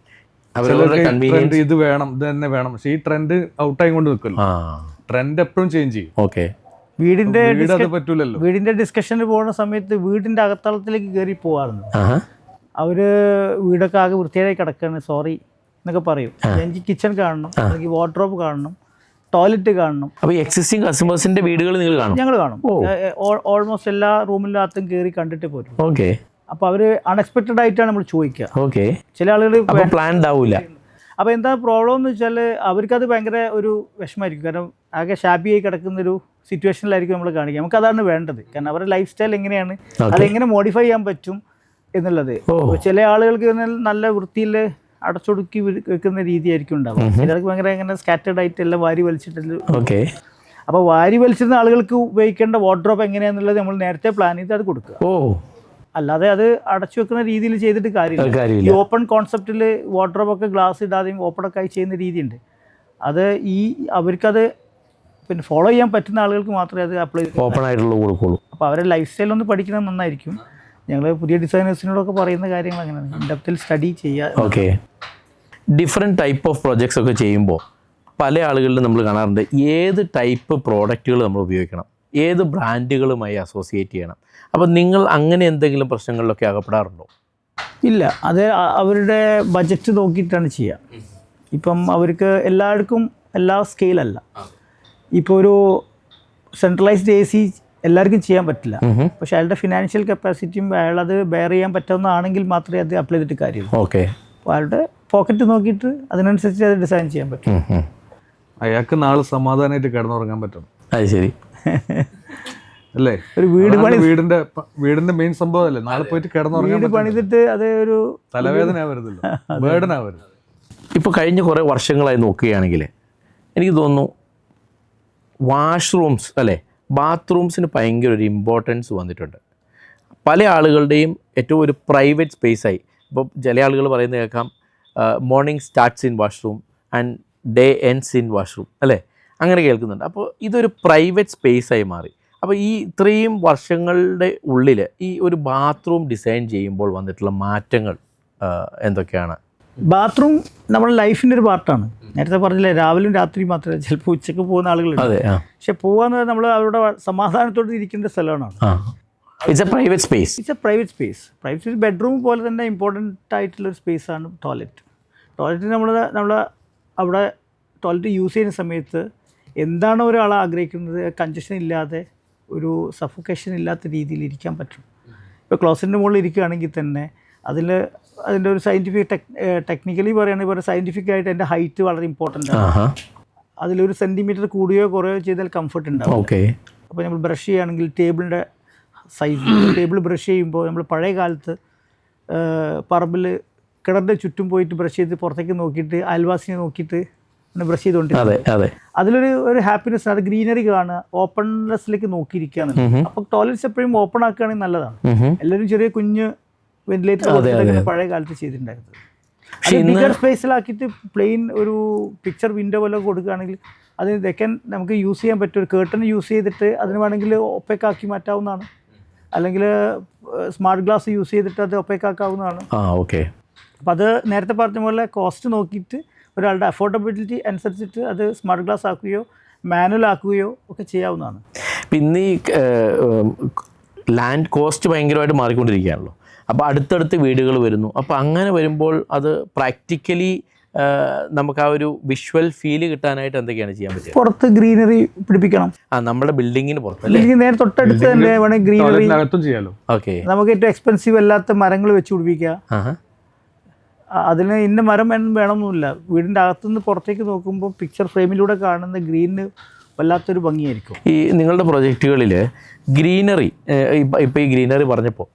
ട്രെൻഡ് ഇത് വേണം, ഇത് തന്നെ വേണം, പക്ഷെ ഈ ട്രെൻഡ് ഔട്ടായി കൊണ്ട് നിൽക്കുമല്ലോ. ട്രെൻഡ് എപ്പോഴും ചേഞ്ച് ചെയ്യും. ഓക്കെ, വീട് പറ്റൂലല്ലോ. വീടിന്റെ ഡിസ്കഷന് പോകുന്ന സമയത്ത് വീടിന്റെ അകത്തളത്തിലേക്ക് കയറി പോവാറുണ്ട്. അവര് വീടൊക്കെ ആകെ വൃത്തിയായി കിടക്കാണ്, സോറി എന്നൊക്കെ പറയും. എനിക്ക് കിച്ചൺ കാണണം, എനിക്ക് വാർഡ്രോബ് കാണണം, ടോയ്ലറ്റ് കാണണം. അപ്പോൾ എക്സിസ്റ്റിംഗ് കസ്റ്റമേഴ്സിന്റെ വീടുകൾ നിങ്ങൾ കാണും? ഞങ്ങൾ കാണും. ഓൾമോസ്റ്റ് എല്ലാ റൂമിനകത്തും കയറി കണ്ടിട്ട് പോരും. ഓക്കെ. അപ്പോൾ അവർ അൺഎക്സ്പെക്റ്റഡ് ആയിട്ടാണ് നമ്മൾ ചോദിക്കുക. ഓക്കെ. ചില ആളുകൾ പ്ലാൻഡ് ആവില്ല. അപ്പോൾ എന്താ പ്രോബ്ലം എന്ന് വെച്ചാൽ അവർക്കത് ഭയങ്കര ഒരു വിഷമമായിരിക്കും. കാരണം ആകെ ഷാബിയായി കിടക്കുന്നൊരു സിറ്റുവേഷനിലായിരിക്കും നമ്മൾ കാണിക്കുക. നമുക്ക് അതാണ് വേണ്ടത്. കാരണം അവരുടെ ലൈഫ് സ്റ്റൈൽ എങ്ങനെയാണ്, അതെങ്ങനെ മോഡിഫൈ ചെയ്യാൻ പറ്റും എന്നുള്ളത്. ചില ആളുകൾക്ക് നല്ല വൃത്തിയിൽ അടച്ചൊടുക്കി വെക്കുന്ന രീതിയായിരിക്കും ഉണ്ടാവും. ചിലർക്ക് ഭയങ്കര ഇങ്ങനെ സ്കാറ്റേഡ് ആയിട്ട് എല്ലാം വാരി വലിച്ചിട്ടില്ല. ഓക്കെ. അപ്പോൾ വാരി വലിച്ചിരുന്ന ആളുകൾക്ക് ഉപയോഗിക്കേണ്ട വാർഡ്രോബ് എങ്ങനെയാണെന്നുള്ളത് നമ്മൾ നേരത്തെ പ്ലാൻ ചെയ്ത് അത് കൊടുക്കുക. അല്ലാതെ അത് അടച്ചു വെക്കുന്ന രീതിയിൽ ചെയ്തിട്ട് കാര്യമില്ല. ഈ ഓപ്പൺ കോൺസെപ്റ്റിൽ വാർഡ്രോബൊക്കെ ഗ്ലാസ് ഇടാതെയും ഓപ്പണൊക്കെ ആയി ചെയ്യുന്ന രീതിയുണ്ട്. അത് അവർക്കത് പിന്നെ ഫോളോ ചെയ്യാൻ പറ്റുന്ന ആളുകൾക്ക് മാത്രമേ അത് അപ്ലൈ ഓപ്പൺ ആയിട്ടുള്ള കൊടുക്കുള്ളൂ. അപ്പോൾ അവരുടെ ലൈഫ് സ്റ്റൈൽ ഒന്ന് പഠിക്കുന്നത് നന്നായിരിക്കും. ഞങ്ങൾ പുതിയ ഡിസൈനേഴ്സിനോടൊക്കെ പറയുന്ന കാര്യങ്ങൾ അങ്ങനെയാണ്, ഇൻഡെപ്തിൽ സ്റ്റഡി ചെയ്യുക. Okay. Different type of projects ഒക്കെ ചെയ്യുമ്പോൾ പല ആളുകളിലും നമ്മൾ കാണാറുണ്ട് ഏത് ടൈപ്പ് പ്രോഡക്റ്റുകൾ നമ്മൾ ഉപയോഗിക്കണം, ഏത് ബ്രാൻഡുകളുമായി അസോസിയേറ്റ് ചെയ്യണം. അപ്പോൾ നിങ്ങൾ അങ്ങനെ എന്തെങ്കിലും പ്രശ്നങ്ങളിലൊക്കെ അകപ്പെടാറുണ്ടോ? ഇല്ല, അത് അവരുടെ ബജറ്റ് നോക്കിയിട്ടാണ് ചെയ്യുക. ഇപ്പം അവർക്ക് എല്ലാവർക്കും എല്ലാ സ്കെയിലല്ല. ഇപ്പോൾ ഒരു സെൻട്രലൈസ്ഡ് AC എല്ലാവർക്കും ചെയ്യാൻ പറ്റില്ല. പക്ഷെ അയാളുടെ ഫിനാൻഷ്യൽ കപ്പാസിറ്റിയും അയാളത് ബെയർ ചെയ്യാൻ പറ്റുന്നതാണെങ്കിൽ മാത്രമേ അത് അപ്ലൈ ചെയ്തിട്ട് കാര്യമുള്ളൂ. ഓക്കെ. അപ്പോൾ അയാളുടെ പോക്കറ്റ് നോക്കിയിട്ട് അതിനനുസരിച്ച് അത് ഡിസൈൻ ചെയ്യാൻ പറ്റും. അയാൾക്ക് നാളെ സമാധാനമായിട്ട് കിടന്നുറങ്ങാൻ പറ്റും. അത് ശരി അല്ലേ? ഒരു വീടിന്റെ മെയിൻ സംഭവം അല്ലേ, നാളെ പോയിട്ട് കിടന്നുറങ്ങാൻ. വീട് പണിതിട്ട് അത് ഒരു തലവേദന ആവരുതല്ലോ, ബേർഡൻ ആവരുത്. ഇപ്പോൾ കഴിഞ്ഞ കുറേ വർഷങ്ങളായി നോക്കുകയാണെങ്കിൽ എനിക്ക് തോന്നുന്നു വാഷ്റൂംസ് അല്ലേ, ബാത്റൂംസിന് ഭയങ്കര ഒരു ഇമ്പോർട്ടൻസ് വന്നിട്ടുണ്ട്. പല ആളുകളുടെയും ഏറ്റവും ഒരു പ്രൈവറ്റ് സ്പേസായി. ഇപ്പോൾ ചില ആളുകൾ പറയുന്നത് കേൾക്കാം, morning starts in washroom and day ends in washroom അല്ലേ, അങ്ങനെ കേൾക്കുന്നുണ്ട്. അപ്പോൾ ഇതൊരു പ്രൈവറ്റ് സ്പേസായി മാറി. അപ്പോൾ ഈ ഇത്രയും വർഷങ്ങളുടെ ഉള്ളിൽ ഈ ഒരു ബാത്റൂം ഡിസൈൻ ചെയ്യുമ്പോൾ വന്നിട്ടുള്ള മാറ്റങ്ങൾ എന്തൊക്കെയാണ്? ബാത്റൂം നമ്മുടെ ലൈഫിൻ്റെ ഒരു പാർട്ടാണ്. നേരത്തെ പറഞ്ഞില്ലേ, രാവിലെയും രാത്രി മാത്രമേ, ചിലപ്പോൾ ഉച്ചയ്ക്ക് പോകുന്ന ആളുകളുണ്ട്. പക്ഷെ പോകാന്ന് പറഞ്ഞാൽ നമ്മൾ അവരുടെ സമാധാനത്തോടെ ഇരിക്കേണ്ട സ്ഥലമാണ്. It's A private space. It's A private space. Bedroom പോലെ തന്നെ ഇമ്പോർട്ടൻ്റ് ആയിട്ടുള്ളൊരു സ്പേസാണ് ടോയ്ലറ്റ്. നമ്മൾ അവിടെ ടോയ്ലറ്റ് യൂസ് ചെയ്യുന്ന സമയത്ത് എന്താണ് ഒരാൾ ആഗ്രഹിക്കുന്നത്, കൺജഷൻ ഇല്ലാതെ ഒരു സഫോക്കേഷൻ ഇല്ലാത്ത രീതിയിൽ ഇരിക്കാൻ പറ്റും. ഇപ്പോൾ ക്ലോസറ്റിൻ്റെ മുകളിൽ ഇരിക്കുകയാണെങ്കിൽ തന്നെ അതിൻ്റെ ഒരു ടെക്നിക്കലി പറയുകയാണെങ്കിൽ സയൻറ്റിഫിക് ആയിട്ട് എൻ്റെ ഹൈറ്റ് വളരെ ഇമ്പോർട്ടൻ്റ് ആണ്. അതിലൊരു സെൻറ്റിമീറ്റർ കൂടുകയോ കുറയോ ചെയ്താൽ കംഫർട്ട് ഉണ്ടാവും. ഓക്കെ. അപ്പോൾ നമ്മൾ ബ്രഷ് ചെയ്യുകയാണെങ്കിൽ ടേബിളിൻ്റെ സൈസ്, ടേബിൾ ബ്രഷ് ചെയ്യുമ്പോൾ നമ്മൾ പഴയ കാലത്ത് പറമ്പിൽ കിണറിൻ്റെ ചുറ്റും പോയിട്ട് ബ്രഷ് ചെയ്ത് പുറത്തേക്ക് നോക്കിയിട്ട് അയൽവാസിനെ നോക്കിയിട്ട് ബ്രഷ് ചെയ്തുകൊണ്ടിരിക്കുന്നത്. അതിലൊരു ഹാപ്പിനെസ്, അത് ഗ്രീനറി കാണുക, ഓപ്പൺനെസ്സിലേക്ക് നോക്കിയിരിക്കുകയാണ്. അപ്പോൾ ടോയ്ലറ്റ്സ് എപ്പോഴും ഓപ്പൺ ആക്കുകയാണെങ്കിൽ നല്ലതാണ്. എല്ലാവരും ചെറിയ കുഞ്ഞ് വെന്റിലേറ്റർ പഴയ കാലത്ത് ചെയ്തിട്ടുണ്ടായിരുന്നത്. ബിഗർ സ്പേസിലാക്കിയിട്ട് പ്ലെയിൻ ഒരു പിക്ചർ വിൻഡോ പോലെ കൊടുക്കുകയാണെങ്കിൽ അത് നമുക്ക് യൂസ് ചെയ്യാൻ പറ്റും. ഒരു കേർട്ടൺ യൂസ് ചെയ്തിട്ട് അതിന് വേണമെങ്കിൽ ഒപ്പേക്കാക്കി മാറ്റാവുന്നതാണ്. അല്ലെങ്കിൽ സ്മാർട്ട് ഗ്ലാസ് യൂസ് ചെയ്തിട്ട് അത് ഒപ്പേക്കാക്കാവുന്നതാണ്. അപ്പോൾ അത് നേരത്തെ പറഞ്ഞ പോലെ കോസ്റ്റ് നോക്കിയിട്ട് ഒരാളുടെ അഫോർഡബിലിറ്റി അനുസരിച്ചിട്ട് അത് സ്മാർട്ട് ഗ്ലാസ് ആക്കുകയോ മാനുവൽ ആക്കുകയോ ഒക്കെ ചെയ്യാവുന്നതാണ്. പിന്നെ ഈ ലാൻഡ് കോസ്റ്റ് ഭയങ്കരമായിട്ട് മാറിക്കൊണ്ടിരിക്കുകയാണല്ലോ. അപ്പോൾ അടുത്തടുത്ത് വീടുകൾ വരുന്നു. അപ്പോൾ അങ്ങനെ വരുമ്പോൾ അത് പ്രാക്ടിക്കലി നമുക്ക് ആ ഒരു വിഷ്വൽ ഫീല് കിട്ടാനായിട്ട് എന്തൊക്കെയാണ് ചെയ്യാൻ പറ്റുക? പുറത്ത് ഗ്രീനറി പിടിപ്പിക്കണം. നമ്മുടെ ബിൽഡിങ്ങിന് പുറത്ത് നേരെ തൊട്ടടുത്ത് തന്നെ വേണമെങ്കിൽ ഗ്രീനറി ചെയ്യാലോ. ഓക്കെ. നമുക്ക് ഏറ്റവും എക്സ്പെൻസീവ് അല്ലാത്ത മരങ്ങൾ വെച്ച് പിടിപ്പിക്കുക. അതിന് ഇന്ന മരം വേണമെന്നില്ല. വീടിൻ്റെ അകത്തുനിന്ന് പുറത്തേക്ക് നോക്കുമ്പോൾ പിക്ചർ ഫ്രെയിമിലൂടെ കാണുന്ന ഗ്രീന് വല്ലാത്തൊരു ഭംഗിയായിരിക്കും. ഈ നിങ്ങളുടെ പ്രൊജക്റ്റുകളിൽ ഗ്രീനറി, ഇപ്പോൾ ഈ ഗ്രീനറി പറഞ്ഞപ്പോൾ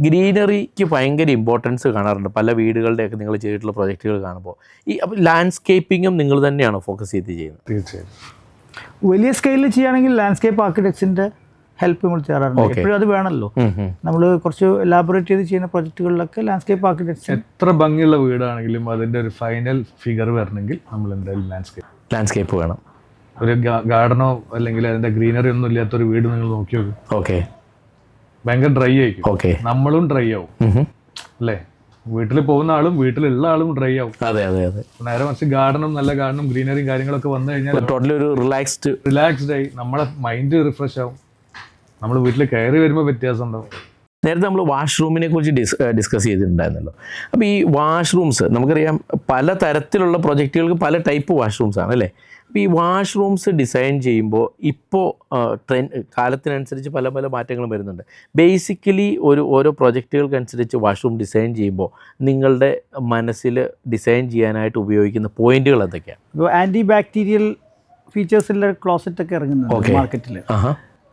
ഗ്രീനറിക്ക് ഭയങ്കര ഇമ്പോർട്ടൻസ് കാണാറുണ്ട് പല വീടുകളുടെയൊക്കെ നിങ്ങൾ ചെയ്തിട്ടുള്ള പ്രൊജക്റ്റുകൾ കാണുമ്പോൾ. ഈ ലാൻഡ്സ്കേപ്പിങ്ങും നിങ്ങൾ തന്നെയാണോ ഫോക്കസ് ചെയ്ത് ചെയ്യുന്നത്? തീർച്ചയായും. വലിയ സ്കെയിലിൽ ചെയ്യുകയാണെങ്കിൽ ലാൻഡ്സ്കേപ്പ് ആർക്കിടെക്ട്സിൻ്റെ ഹെൽപ്പ് നമ്മൾ ചെയ്യാറുണ്ട്. എപ്പോഴും അത് വേണമല്ലോ. നമ്മൾ കുറച്ച് എലാബറേറ്റ് ചെയ്ത് ചെയ്യുന്ന പ്രൊജക്റ്റുകളിലൊക്കെ ലാൻഡ്സ്കേപ്പ് ആർക്കിടെക്ചർ എത്ര ഭംഗിയുള്ള വീടാണെങ്കിലും അതിൻ്റെ ഒരു ഫൈനൽ ഫിഗർ വരണമെങ്കിൽ നമ്മൾ എന്തായാലും ലാൻഡ്സ്കേപ്പ് വേണം. ഒരു ഗാർഡനോ അല്ലെങ്കിൽ അതിൻ്റെ ഗ്രീനറി ഒന്നും ഇല്ലാത്തൊരു വീട് നിങ്ങൾ നോക്കി നോക്കും. ഓക്കെ, ഭയങ്കര ഡ്രൈ ആയിരിക്കും. ഓക്കെ, നമ്മളും ഡ്രൈ ആവും അല്ലേ? വീട്ടിൽ പോകുന്ന ആളും വീട്ടിലുള്ള ആളും ഡ്രൈ ആവും. അതെ അതെ അതെ. നേരെ മറിച്ച് ഗാർഡനും നല്ല ഗാർഡനും ഗ്രീനറിയും കാര്യങ്ങളൊക്കെ വന്നു കഴിഞ്ഞാൽ ടോട്ടലി ഒരു റിലാക്സ്ഡ് ആയി നമ്മളെ മൈൻഡ് റിഫ്രഷ് ആവും. നമ്മൾ വീട്ടിൽ കയറി വരുമ്പോൾ വ്യത്യാസം ഉണ്ടാവും. നേരത്തെ നമ്മൾ വാഷ്റൂമിനെ കുറിച്ച് ഡിസ്കസ് ചെയ്തിട്ടുണ്ടായിരുന്നല്ലോ. അപ്പോൾ ഈ വാഷ്റൂംസ് നമുക്കറിയാം പല തരത്തിലുള്ള പ്രൊജക്റ്റുകൾക്ക് പല ടൈപ്പ് വാഷ്റൂംസ് ആണ് അല്ലേ? അപ്പോൾ ഈ വാഷ്റൂംസ് ഡിസൈൻ ചെയ്യുമ്പോൾ ഇപ്പോൾ കാലത്തിനനുസരിച്ച് പല പല മാറ്റങ്ങളും വരുന്നുണ്ട്. ബേസിക്കലി ഓരോ പ്രൊജക്റ്റുകൾക്കനുസരിച്ച് വാഷ്റൂം ഡിസൈൻ ചെയ്യുമ്പോൾ നിങ്ങളുടെ മനസ്സിൽ ഡിസൈൻ ചെയ്യാനായിട്ട് ഉപയോഗിക്കുന്ന പോയിന്റുകൾ എന്തൊക്കെയാണ്? ഇപ്പോൾ ആൻറ്റി ബാക്ടീരിയൽ ഫീച്ചേഴ്സുള്ള ക്ലോസറ്റൊക്കെ ഇറങ്ങുന്നുണ്ട് മാർക്കറ്റിൽ.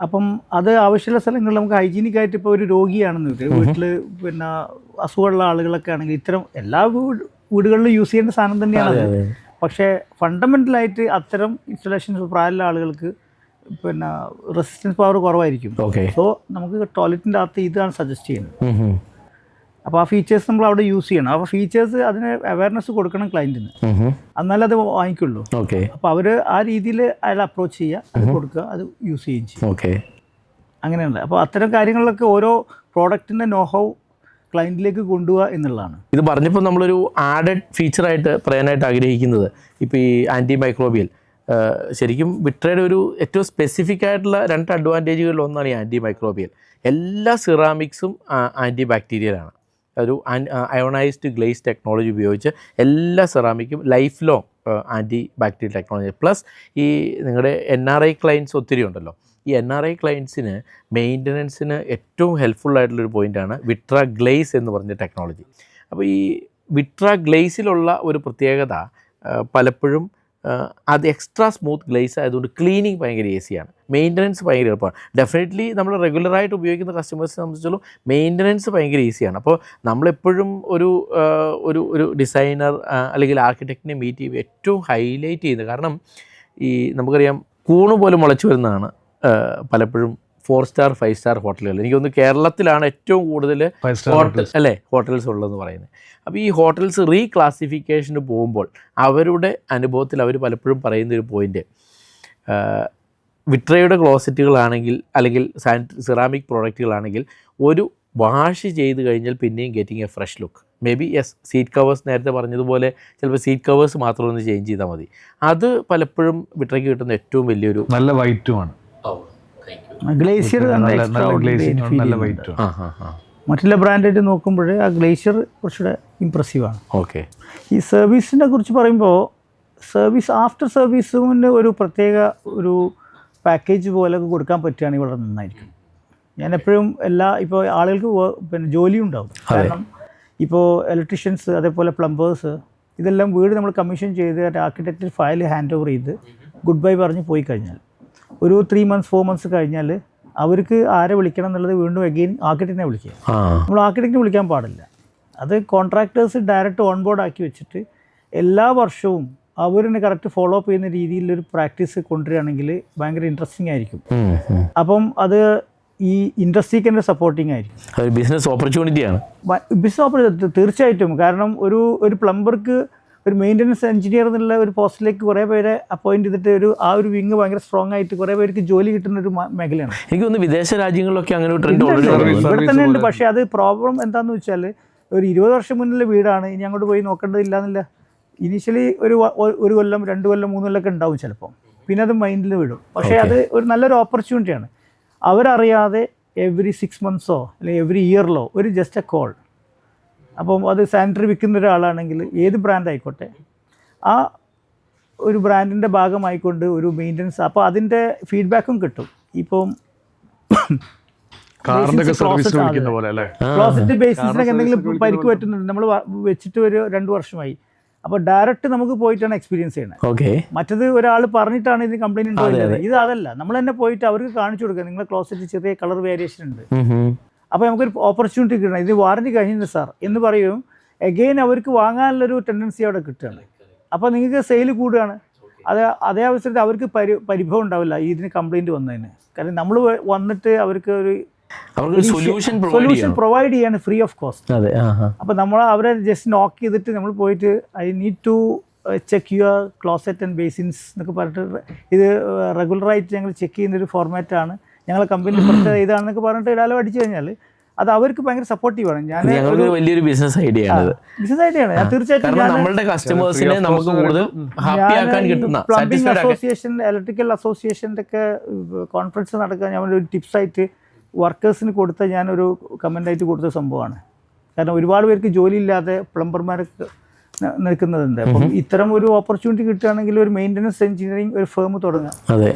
അപ്പം അത് ആവശ്യമുള്ള സ്ഥലങ്ങളിൽ നമുക്ക് ഹൈജീനിക് ആയിട്ട് ഇപ്പോൾ ഒരു രോഗിയാണെന്ന് വെച്ചാൽ വീട്ടിൽ പിന്നെ അസുഖമുള്ള ആളുകളൊക്കെ ആണെങ്കിൽ ഇത്തരം എല്ലാ വീടുകളിലും യൂസ് ചെയ്യേണ്ട സാധനം തന്നെയാണ്. പക്ഷേ ഫണ്ടമെൻ്റലായിട്ട് അത്തരം ഇൻസ്റ്റലേഷൻസ് പ്രായമുള്ള ആളുകൾക്ക് പിന്നെ റെസിസ്റ്റൻസ് പവർ കുറവായിരിക്കും. സോ നമുക്ക് ടോയ്ലറ്റിൻ്റെ അകത്ത് ഇതാണ് സജസ്റ്റ് ചെയ്യുന്നത്. അപ്പോൾ ആ ഫീച്ചേഴ്സ് നമ്മൾ അവിടെ യൂസ് ചെയ്യണം. അപ്പോൾ ഫീച്ചേഴ്സ് അതിന് അവയർനെസ് കൊടുക്കണം ക്ലയൻറ്റിന്, എന്നാലേ അത് വാങ്ങിക്കുള്ളൂ. അപ്പോൾ അവർ ആ രീതിയിൽ അയാൾ അപ്രോച്ച് ചെയ്യുക, അത് കൊടുക്കുക, അത് യൂസ് ചെയ്യുകയും ചെയ്യും. അങ്ങനെയുണ്ട്. അപ്പോൾ അത്തരം കാര്യങ്ങളിലൊക്കെ ഓരോ പ്രോഡക്റ്റിൻ്റെ നോഹൗ ക്ലയൻറ്റിലേക്ക് കൊണ്ടുപോവുക എന്നുള്ളതാണ്. ഇത് പറഞ്ഞപ്പോൾ നമ്മളൊരു ആഡഡ് ഫീച്ചറായിട്ട് പറയാനായിട്ട് ആഗ്രഹിക്കുന്നത് ഇപ്പോൾ ഈ ആൻറ്റി മൈക്രോബിയൽ ശരിക്കും വിട്രയുടെ ഒരു ഏറ്റവും സ്പെസിഫിക് ആയിട്ടുള്ള 2 അഡ്വാൻറ്റേജുകളിൽ ഒന്നാണ് ഈ ആൻറ്റി മൈക്രോബിയൽ. എല്ലാ സിറാമിക്സും ആൻറ്റി ബാക്ടീരിയലാണ്. ഒരു അയോണൈസ്ഡ് ഗ്ലേസ് ടെക്നോളജി ഉപയോഗിച്ച് എല്ലാ സെറാമിക്കും life long anti bacterial technology. Plus ഈ നിങ്ങളുടെ NRI ക്ലയൻറ്റ്സ് ഒത്തിരി ഉണ്ടല്ലോ. ഈ NRI ക്ലയൻറ്റ്സിന് മെയിൻ്റനൻസിന് ഏറ്റവും ഹെൽപ്ഫുള്ളായിട്ടുള്ളൊരു പോയിൻ്റാണ് വിട്ര ഗ്ലേസ് എന്ന് പറഞ്ഞ ടെക്നോളജി. അപ്പോൾ ഈ വിട്ര ഗ്ലേസിലുള്ള ഒരു പ്രത്യേകത പലപ്പോഴും അത് എക്സ്ട്രാ സ്മൂത്ത് ഗ്ലേസ് ആയതുകൊണ്ട് ക്ലീനിങ് ഭയങ്കര ഈസിയാണ്, മെയിൻ്റനൻസ് ഭയങ്കര എളുപ്പമാണ്. ഡെഫിനറ്റ്ലി നമ്മൾ റെഗുലറായിട്ട് ഉപയോഗിക്കുന്ന കസ്റ്റമേഴ്സിനെ സംബന്ധിച്ചും മെയിൻ്റനൻസ് ഭയങ്കര ഈസിയാണ്. അപ്പോൾ നമ്മളെപ്പോഴും ഒരു ഡിസൈനർ അല്ലെങ്കിൽ ആർക്കിടെക്റ്റിനെ മീറ്റ് ചെയ്യുമ്പോൾ ഏറ്റവും ഹൈലൈറ്റ് ചെയ്യുന്നത്, കാരണം ഈ നമുക്കറിയാം കൂണ് പോലെ മുളച്ചു വരുന്നതാണ് പലപ്പോഴും 4 സ്റ്റാർ 5 സ്റ്റാർ ഹോട്ടലുകൾ. എനിക്കൊന്ന് കേരളത്തിലാണ് ഏറ്റവും കൂടുതൽ ഹോട്ടൽസ് ഉള്ളതെന്ന് പറയുന്നത്. അപ്പോൾ ഈ ഹോട്ടൽസ് റീക്ലാസിഫിക്കേഷന് പോകുമ്പോൾ അവരുടെ അനുഭവത്തിൽ അവർ പലപ്പോഴും പറയുന്നൊരു പോയിൻ്റ്, വിട്രയുടെ ക്ലോസറ്റുകളാണെങ്കിൽ അല്ലെങ്കിൽ സിറാമിക് പ്രോഡക്റ്റുകളാണെങ്കിൽ ഒരു വാഷ് ചെയ്ത് കഴിഞ്ഞാൽ പിന്നെയും getting A fresh look. May be seat covers നേരത്തെ പറഞ്ഞതുപോലെ ചിലപ്പോൾ സീറ്റ് കവേഴ്സ് മാത്രം ഒന്ന് ചേഞ്ച് ചെയ്താൽ മതി. അത് പലപ്പോഴും വിട്രയ്ക്ക് കിട്ടുന്ന ഏറ്റവും വലിയൊരു നല്ല വൈറ്റുമാണ്. ഗ്ലേഷ്യർ നല്ല വൈറ്റ്. മറ്റുള്ള ബ്രാൻഡായിട്ട് നോക്കുമ്പോൾ ആ ഗ്ലേഷ്യർ കുറച്ചുകൂടെ ഇമ്പ്രസീവാണ്. ഓക്കെ. ഈ സർവീസിനെ കുറിച്ച് പറയുമ്പോൾ ആഫ്റ്റർ സർവീസിന് ഒരു പ്രത്യേക ഒരു പാക്കേജ് പോലെയൊക്കെ കൊടുക്കാൻ പറ്റുകയാണെങ്കിൽ വളരെ നന്നായിരിക്കും. ഞാൻ എപ്പോഴും ഇപ്പോൾ ആളുകൾക്ക് പിന്നെ ജോലി ഉണ്ടാവും. കാരണം ഇപ്പോൾ ഇലക്ട്രീഷ്യൻസ് അതേപോലെ പ്ലംബേഴ്സ് ഇതെല്ലാം വീട് നമ്മൾ കമ്മീഷൻ ചെയ്ത് ആർക്കിടെക്ചർ ഫയൽ ഹാൻഡ് ഓവർ ചെയ്ത് ഗുഡ് ബൈ പറഞ്ഞ് പോയി കഴിഞ്ഞാൽ ഒരു 3 months 4 months കഴിഞ്ഞാൽ അവർക്ക് ആരെ വിളിക്കണം എന്നുള്ളത് വീണ്ടും അഗെയിൻ ആർക്കിടെക്റ്റിനെ വിളിക്കുക. നമ്മൾ ആർക്കിടെക്റ്റിനെ വിളിക്കാൻ പാടില്ല. അത് കോൺട്രാക്ടേഴ്സ് ഡയറക്റ്റ് ഓൺ ബോർഡ് ആക്കി വെച്ചിട്ട് എല്ലാ വർഷവും അവരിനെ കറക്റ്റ് ഫോളോ അപ്പ് ചെയ്യുന്ന രീതിയിലൊരു പ്രാക്ടീസ് കൊണ്ടുവരികയാണെങ്കിൽ ഭയങ്കര ഇൻട്രസ്റ്റിംഗ് ആയിരിക്കും. അപ്പം അത് ഈ ഇൻഡസ്ട്രിക്ക് തന്നെ സപ്പോർട്ടിങ് ആയിരിക്കും. ബിസിനസ് ഓപ്പർച്യൂണിറ്റിയാണ്. ബിസിനസ് ഓപ്പർച്യൂണിറ്റി തീർച്ചയായിട്ടും. കാരണം ഒരു പ്ലംബർക്ക് ഒരു മെയിൻ്റനൻസ് എഞ്ചിനീയർ എന്നുള്ള ഒരു പോസ്റ്റിലേക്ക് കുറേ പേരെ അപ്പോയിൻറ്റ് ചെയ്തിട്ട് ആ ഒരു വിങ് ഭയങ്കര സ്ട്രോങ് ആയിട്ട് കുറേ പേർക്ക് ജോലി കിട്ടുന്ന ഒരു മേഖലയാണ്. എനിക്ക് തോന്നുന്നു വിദേശ രാജ്യങ്ങളിലൊക്കെ അങ്ങനെ ഒരു ട്രെൻഡ് ഇവിടെ തന്നെ ഉണ്ട്. പക്ഷേ അത് പ്രോബ്ലം എന്താണെന്ന് വെച്ചാൽ ഒരു 20 വർഷം മുന്നിലെ വീടാണ്, ഇനി അങ്ങോട്ട് പോയി നോക്കേണ്ടതില്ല എന്നില്ല. ഇനീഷ്യലി ഒരു കൊല്ലം 2 കൊല്ലം 3 കൊല്ലമൊക്കെ ഉണ്ടാവും ചിലപ്പോൾ, പിന്നെ അത് മൈൻഡിൽ വിടും. പക്ഷേ അത് ഒരു നല്ലൊരു ഓപ്പർച്യൂണിറ്റിയാണ്. അവരറിയാതെ എവറി 6 months അല്ലെങ്കിൽ എവറി ഇയറിലോ ഒരു ജസ്റ്റ് എ കോൾ. അപ്പം അത് സാനിറ്ററി വിൽക്കുന്ന ഒരാളാണെങ്കിൽ ഏത് ബ്രാൻഡ് ആയിക്കോട്ടെ ആ ഒരു ബ്രാൻഡിൻ്റെ ഭാഗമായിക്കൊണ്ട് ഒരു മെയിൻ്റനൻസ്, അപ്പോൾ അതിൻ്റെ ഫീഡ്ബാക്കും കിട്ടും. ഇപ്പം ക്ലോസറ്റ് ബേസിസിനൊക്കെ എന്തെങ്കിലും പരിക്ക് പറ്റുന്നുണ്ട്, നമ്മൾ വെച്ചിട്ട് ഒരു 2 വർഷമായി. അപ്പോൾ ഡയറക്റ്റ് നമുക്ക് പോയിട്ടാണ് എക്സ്പീരിയൻസ് ചെയ്യുന്നത്. മറ്റത് ഒരാൾ പറഞ്ഞിട്ടാണ് ഇതിന് കംപ്ലൈൻറ്റ് ഉണ്ടാവുന്നത്. ഇത് അതല്ല, നമ്മൾ തന്നെ പോയിട്ട് അവർക്ക് കാണിച്ചു കൊടുക്കുക നിങ്ങളുടെ ക്ലോസറ്റ് ചെറിയ കളർ വേരിയേഷൻ ഉണ്ട്. അപ്പോൾ നമുക്കൊരു ഓപ്പർച്യൂണിറ്റി കിട്ടണം, ഇത് വാറൻറ്റി കഴിഞ്ഞിട്ടുണ്ട് സാർ എന്ന് പറയും. എഗെയിൻ അവർക്ക് വാങ്ങാനുള്ളൊരു ടെൻഡൻസി അവിടെ കിട്ടുകയാണ്. അപ്പോൾ നിങ്ങൾക്ക് സെയിൽ കൂടുകയാണ്. അതേ അവസരത്തിൽ അവർക്ക് പരിഭവം ഉണ്ടാവില്ല ഇതിന് കംപ്ലൈൻറ്റ് വന്നതിന്. കാരണം നമ്മൾ വന്നിട്ട് അവർക്ക് ഒരു സൊല്യൂഷൻ പ്രൊവൈഡ് ചെയ്യാൻ ഫ്രീ ഓഫ് കോസ്റ്റ്. അതെ. അപ്പോൾ നമ്മൾ അവരെ ജസ്റ്റ് നോക്ക് ചെയ്തിട്ട് നമ്മൾ പോയിട്ട് I need to check your closet and basins എന്നൊക്കെ പറഞ്ഞിട്ട് ഇത് റെഗുലറായിട്ട് ഞങ്ങൾ ചെക്ക് ചെയ്യുന്നൊരു ഫോർമാറ്റാണ്, ഞങ്ങളെ കമ്പനി പ്രത്യേകത ഇതാണെന്നൊക്കെ പറഞ്ഞിട്ട് ഡയലോഗ് അടിച്ചു കഴിഞ്ഞാൽ അത് അവർക്ക് ഭയങ്കര സപ്പോർട്ടീവാണ്. ഞങ്ങൾക്ക് വലിയൊരു ബിസിനസ് ഐഡിയ ആണ്. ഞാൻ തീർച്ചയായിട്ടും നമ്മുടെ കസ്റ്റമേഴ്സിനെ നമുക്ക് കൂടുതൽ ഹാപ്പി ആക്കാൻ കിട്ടുന്ന പ്ലംബിംഗ് അസോസിയേഷൻ, ഇലക്ട്രിക്കൽ അസോസിയേഷൻ്റെ ഒക്കെ കോൺഫറൻസ് നടക്കാൻ ഞാൻ ഒരു ടിപ്സായിട്ട് വർക്കേഴ്സിന് കൊടുത്ത ഞാനൊരു കമൻ്റായിട്ട് കൊടുത്ത സംഭവമാണ്. കാരണം ഒരുപാട് പേർക്ക് ജോലിയില്ലാതെ പ്ലംബർമാരൊക്കെ നിൽക്കുന്നതുണ്ട്. അപ്പം ഇത്തരം ഒരു ഓപ്പർച്യൂണിറ്റി കിട്ടുകയാണെങ്കിൽ ഒരു മെയിൻ്റനൻസ് എഞ്ചിനീയറിംഗ് ഒരു ഫേം തുടങ്ങാം. അതെ,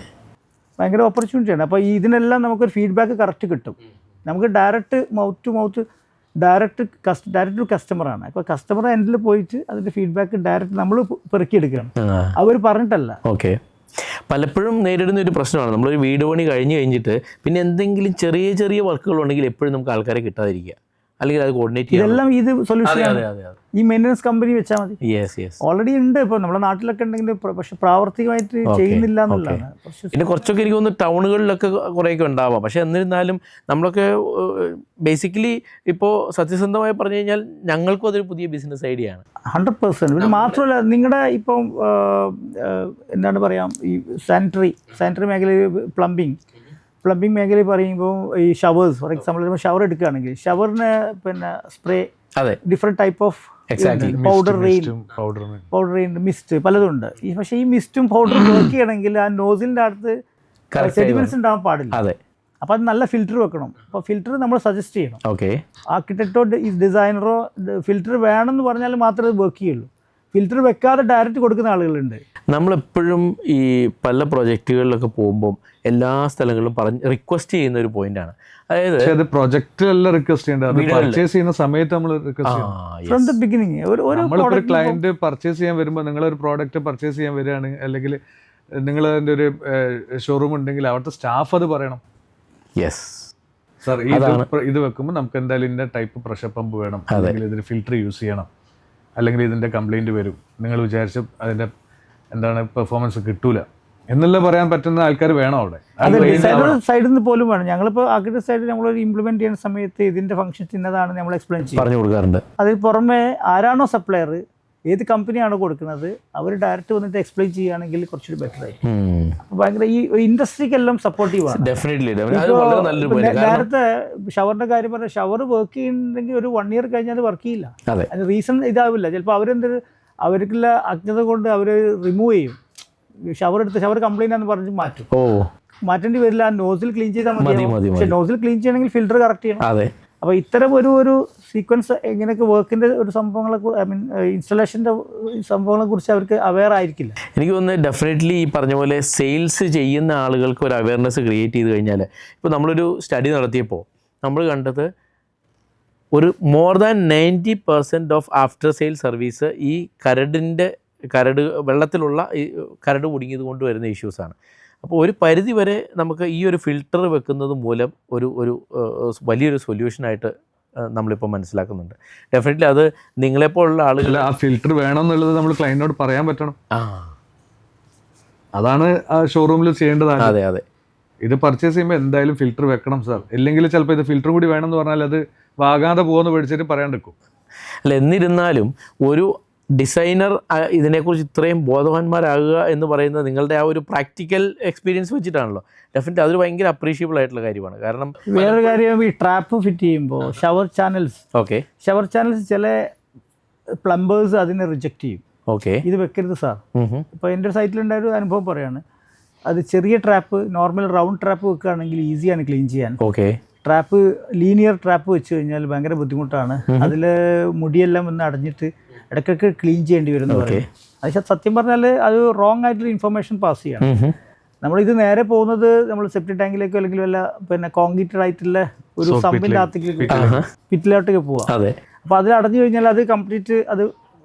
ഭയങ്കര ഓപ്പർച്യൂണിറ്റിയാണ്. അപ്പോൾ ഇതിനെല്ലാം നമുക്കൊരു ഫീഡ്ബാക്ക് കറക്റ്റ് കിട്ടും. നമുക്ക് direct mouth to mouth direct to കസ്റ്റമറാണ്. അപ്പോൾ കസ്റ്റമർ എൻഡിൽ പോയിട്ട് അതിൻ്റെ ഫീഡ്ബാക്ക് ഡയറക്റ്റ് നമ്മൾ പെറുക്കിയെടുക്കണം, അവർ പറഞ്ഞിട്ടല്ല. ഓക്കെ. പലപ്പോഴും നേരിടുന്ന ഒരു പ്രശ്നമാണ്, നമ്മളൊരു വീട് പണി കഴിഞ്ഞിട്ട് പിന്നെ എന്തെങ്കിലും ചെറിയ ചെറിയ വർക്കുകൾ ഉണ്ടെങ്കിൽ എപ്പോഴും നമുക്ക് ആൾക്കാരെ കിട്ടാതിരിക്കുക, അല്ലെങ്കിൽ അത് കോർഡിനേറ്റ് ചെയ്യാം. ഇതെല്ലാം ഇത് സൊല്യൂഷൻ ഈ മെയിൻ്റനൻസ് കമ്പനി വെച്ചാൽ മതി. ഓൾറെഡി ഉണ്ട് ഇപ്പോൾ നമ്മുടെ നാട്ടിലൊക്കെ ഉണ്ടെങ്കിൽ, പക്ഷെ പ്രാവർത്തികമായിട്ട് ചെയ്യുന്നില്ല എന്നുള്ളതാണ്. പിന്നെ കുറച്ചൊക്കെ എനിക്ക് തോന്നുന്നു ടൗണുകളിലൊക്കെ കുറേയൊക്കെ ഉണ്ടാവാം. പക്ഷെ എന്നിരുന്നാലും നമ്മളൊക്കെ ബേസിക്കലി ഇപ്പോൾ സത്യസന്ധമായി പറഞ്ഞു കഴിഞ്ഞാൽ ഞങ്ങൾക്കും അതൊരു പുതിയ ബിസിനസ് ഐഡിയ ആണ്. 100%. പിന്നെ മാത്രമല്ല നിങ്ങളുടെ ഇപ്പം എന്താണ് പറയാം, ഈ സാനിറ്ററി മേഖലയിൽ പ്ലംബിംഗ് മേഖലയിൽ പറയുമ്പോൾ ഈ ഷവേഴ്സ്, ഫോർ എക്സാമ്പിൾ ഷവർ എടുക്കുകയാണെങ്കിൽ ഷവറിന് പിന്നെ spray, different type of powder rain, mist പലതുണ്ട്. പക്ഷേ ഈ മിസ്റ്റും പൗഡറും വർക്ക് ചെയ്യണമെങ്കിൽ ആ നോസിലിൻ്റെ അടുത്ത് സെഡിമെന്റ്സ് ഉണ്ടാവാൻ പാടില്ല. അപ്പോൾ അത് നല്ല ഫിൽറ്റർ വെക്കണം. അപ്പോൾ ഫിൽറ്റർ നമ്മൾ സജസ്റ്റ് ചെയ്യണം. ആർക്കിടെക്റ്റോ ഡിസൈനറോ ഫിൽറ്റർ വേണമെന്ന് പറഞ്ഞാൽ മാത്രമേ അത് വർക്ക് ചെയ്യുള്ളൂ. ഫിൽറ്റർ വെക്കാതെ ഡയറക്റ്റ് കൊടുക്കുന്ന ആളുകളുണ്ട്. നമ്മളെപ്പോഴും ഈ പല പ്രൊജക്റ്റുകളിലൊക്കെ പോകുമ്പം എല്ലാ സ്ഥലങ്ങളിലും റിക്വസ്റ്റ് ചെയ്യുന്ന ഒരു പോയിന്റാണ്, അതായത് പ്രൊജക്റ്റിലല്ല റിക്വസ്റ്റ് ചെയ്യേണ്ടത്, പർച്ചേസ് ചെയ്യുന്ന സമയത്ത് നമ്മൾ റിക്വസ്റ്റ് ഫ്രം ദ ബിഗിനിങ്. നമ്മളൊരു ക്ലയന്റ് പർച്ചേസ് ചെയ്യാൻ വരുമ്പോൾ, നിങ്ങളൊരു പ്രോഡക്റ്റ് പർച്ചേസ് ചെയ്യാൻ വരികയാണ്, അല്ലെങ്കിൽ നിങ്ങൾ അതിൻ്റെ ഒരു ഷോറൂം ഉണ്ടെങ്കിൽ അവിടുത്തെ സ്റ്റാഫ് അത് പറയണം. സാർ ഇത് വെക്കുമ്പോൾ നമുക്ക് എന്തായാലും ഇതിൻ്റെ ടൈപ്പ് പ്രഷർ പമ്പ് വേണം, അല്ലെങ്കിൽ ഇതിന് ഫിൽറ്റർ യൂസ് ചെയ്യണം, അല്ലെങ്കിൽ ഇതിൻ്റെ കംപ്ലൈൻറ്റ് വരും, നിങ്ങൾ വിചാരിച്ച് അതിൻ്റെ എന്താണ് പെർഫോമൻസ് കിട്ടൂല എന്നുള്ള പറയാൻ പറ്റുന്ന ആൾക്കാർ വേണം അവിടെ. സൈഡിൽ നിന്ന് പോലും വേണം. ഞങ്ങളിപ്പോൾ ആർക്കിടെക്ട് സൈഡിൽ നമ്മളൊരു ഇംപ്ലിമെൻറ്റ് ചെയ്യുന്ന സമയത്ത് ഇതിൻ്റെ ഫംഗ്ഷൻസ് ഇന്നതാണ് നമ്മൾ എക്സ്പ്ലെയിൻ ചെയ്യും, പറഞ്ഞു കൊടുക്കാറുണ്ട്. അതിന് പുറമെ ആരാണോ സപ്ലയർ, ഏത് കമ്പനിയാണോ കൊടുക്കുന്നത്, അവർ ഡയറക്റ്റ് വന്നിട്ട് എക്സ്പ്ലെയിൻ ചെയ്യുകയാണെങ്കിൽ കുറച്ചുകൂടി ബെറ്റർ ആയി. ഭയങ്കര ഈ ഇൻഡസ്ട്രിക്കെല്ലാം സപ്പോർട്ടീവാണ്. നേരത്തെ ഷവറിൻ്റെ കാര്യം പറഞ്ഞാൽ, ഷവർ വർക്ക് ചെയ്യുന്നുണ്ടെങ്കിൽ ഒരു 1 year കഴിഞ്ഞാൽ അത് വർക്ക് ചെയ്യില്ല. അതിന് റീസൺ ഇതാവില്ല. ചിലപ്പോൾ അവർക്കുള്ള അജ്ഞത കൊണ്ട് അവർ റിമൂവ് ചെയ്യും. ഷവർ കംപ്ലൈൻ്റ് ആണെന്ന് പറഞ്ഞ് മാറ്റേണ്ടി വരില്ല. നോസിൽ ക്ലീൻ ചെയ്താൽ മതി. പക്ഷേ നോസിൽ ക്ലീൻ ചെയ്യണമെങ്കിൽ ഫിൽറ്റർ കറക്റ്റ് ചെയ്യണം. അപ്പോൾ ഇത്തരം ഒരു സീക്വൻസ് എങ്ങനെയൊക്കെ വർക്കിൻ്റെ ഒരു സംഭവങ്ങളെ, ഐ മീൻ ഇൻസ്റ്റലേഷൻ്റെ സംഭവങ്ങളെ കുറിച്ച് അവർക്ക് അവെയർ ആയിരിക്കില്ല. എനിക്ക് തോന്നുന്നത് ഡെഫിനറ്റ്ലി ഈ പറഞ്ഞ പോലെ സെയിൽസ് ചെയ്യുന്ന ആളുകൾക്ക് ഒരു അവയർനെസ് ക്രിയേറ്റ് ചെയ്ത് കഴിഞ്ഞാൽ, ഇപ്പോൾ നമ്മളൊരു സ്റ്റഡി നടത്തിയപ്പോൾ നമ്മൾ കണ്ടത് ഒരു more than 90% of after sale service ഈ കരട് വെള്ളത്തിലുള്ള ഈ കരട് കുടുങ്ങിയത് കൊണ്ട് വരുന്ന ഇഷ്യൂസാണ്. അപ്പോൾ ഒരു പരിധി വരെ നമുക്ക് ഈ ഒരു ഫിൽറ്റർ വെക്കുന്നത് മൂലം ഒരു വലിയൊരു സൊല്യൂഷനായിട്ട് നമ്മളിപ്പോൾ മനസ്സിലാക്കുന്നുണ്ട്. ഡെഫിനറ്റ്ലി അത് നിങ്ങളെപ്പോലുള്ള ആളുകൾ ആ ഫിൽറ്റർ വേണം എന്നുള്ളത് നമ്മൾ ക്ലയൻറ്റിനോട് പറയാൻ പറ്റണം. അതാണ് ആ ഷോറൂമിൽ ചെയ്യേണ്ടത്. അതെ. ഇത് പർച്ചേസ് ചെയ്യുമ്പോൾ എന്തായാലും ഫിൽറ്റർ വെക്കണം സാർ, ഇല്ലെങ്കിൽ ചിലപ്പോൾ ഇത് ഫിൽറ്റർ കൂടി വേണമെന്ന് പറഞ്ഞാൽ അത് വാങ്ങാതെ പോകുമെന്ന് പേടിച്ചിട്ട് പറയാണ്ടിരിക്കും. അല്ല, എന്നിരുന്നാലും ഒരു ഡിസൈനർ ഇതിനെക്കുറിച്ച് ഇത്രയും ബോധവാന്മാരാകുക എന്ന് പറയുന്നത് നിങ്ങളുടെ ആ ഒരു പ്രാക്ടിക്കൽ എക്സ്പീരിയൻസ് വെച്ചിട്ടാണല്ലോ. ഡെഫിനറ്റ്ലി അതൊരു ഭയങ്കര അപ്രീഷിയബിൾ ആയിട്ടുള്ള കാര്യമാണ്. കാരണം വേറൊരു കാര്യം, ഈ ട്രാപ്പ് ഫിറ്റ് ചെയ്യുമ്പോൾ ഷവർ ചാനൽസ് ചില പ്ലംബേഴ്സ് അതിനെ റിജക്റ്റ് ചെയ്യും. ഇത് വെക്കരുത് സാർ. ഇപ്പോൾ എൻ്റെ സൈറ്റിലുണ്ടായ ഒരു അനുഭവം പറയാണ്. അത് ചെറിയ ട്രാപ്പ്, നോർമൽ റൗണ്ട് ട്രാപ്പ് വെക്കുകയാണെങ്കിൽ ഈസിയാണ് ക്ലീൻ ചെയ്യാൻ. ട്രാപ്പ് ലീനിയർ ട്രാപ്പ് വെച്ച് കഴിഞ്ഞാൽ ഭയങ്കര ബുദ്ധിമുട്ടാണ്. അതിൽ മുടിയെല്ലാം ഒന്ന് അടഞ്ഞിട്ട് ഇടയ്ക്കൊക്കെ ക്ലീൻ ചെയ്യേണ്ടി വരുന്നു പറയും. അത് സത്യം പറഞ്ഞാൽ അത് റോങ് ആയിട്ടുള്ള ഇൻഫർമേഷൻ പാസ് ചെയ്യണം. നമ്മളിത് നേരെ പോകുന്നത് നമ്മൾ സെപ്റ്റി ടാങ്കിലേക്കോ അല്ലെങ്കിൽ വല്ല കോൺക്രീറ്റഡ് ആയിട്ടുള്ള ഒരു സമ്പിൻ്റെ അകത്തേക്ക് പിറ്റിലോട്ടൊക്കെ പോവാം. അപ്പോൾ അതിൽ അടഞ്ഞു കഴിഞ്ഞാൽ അത് കംപ്ലീറ്റ്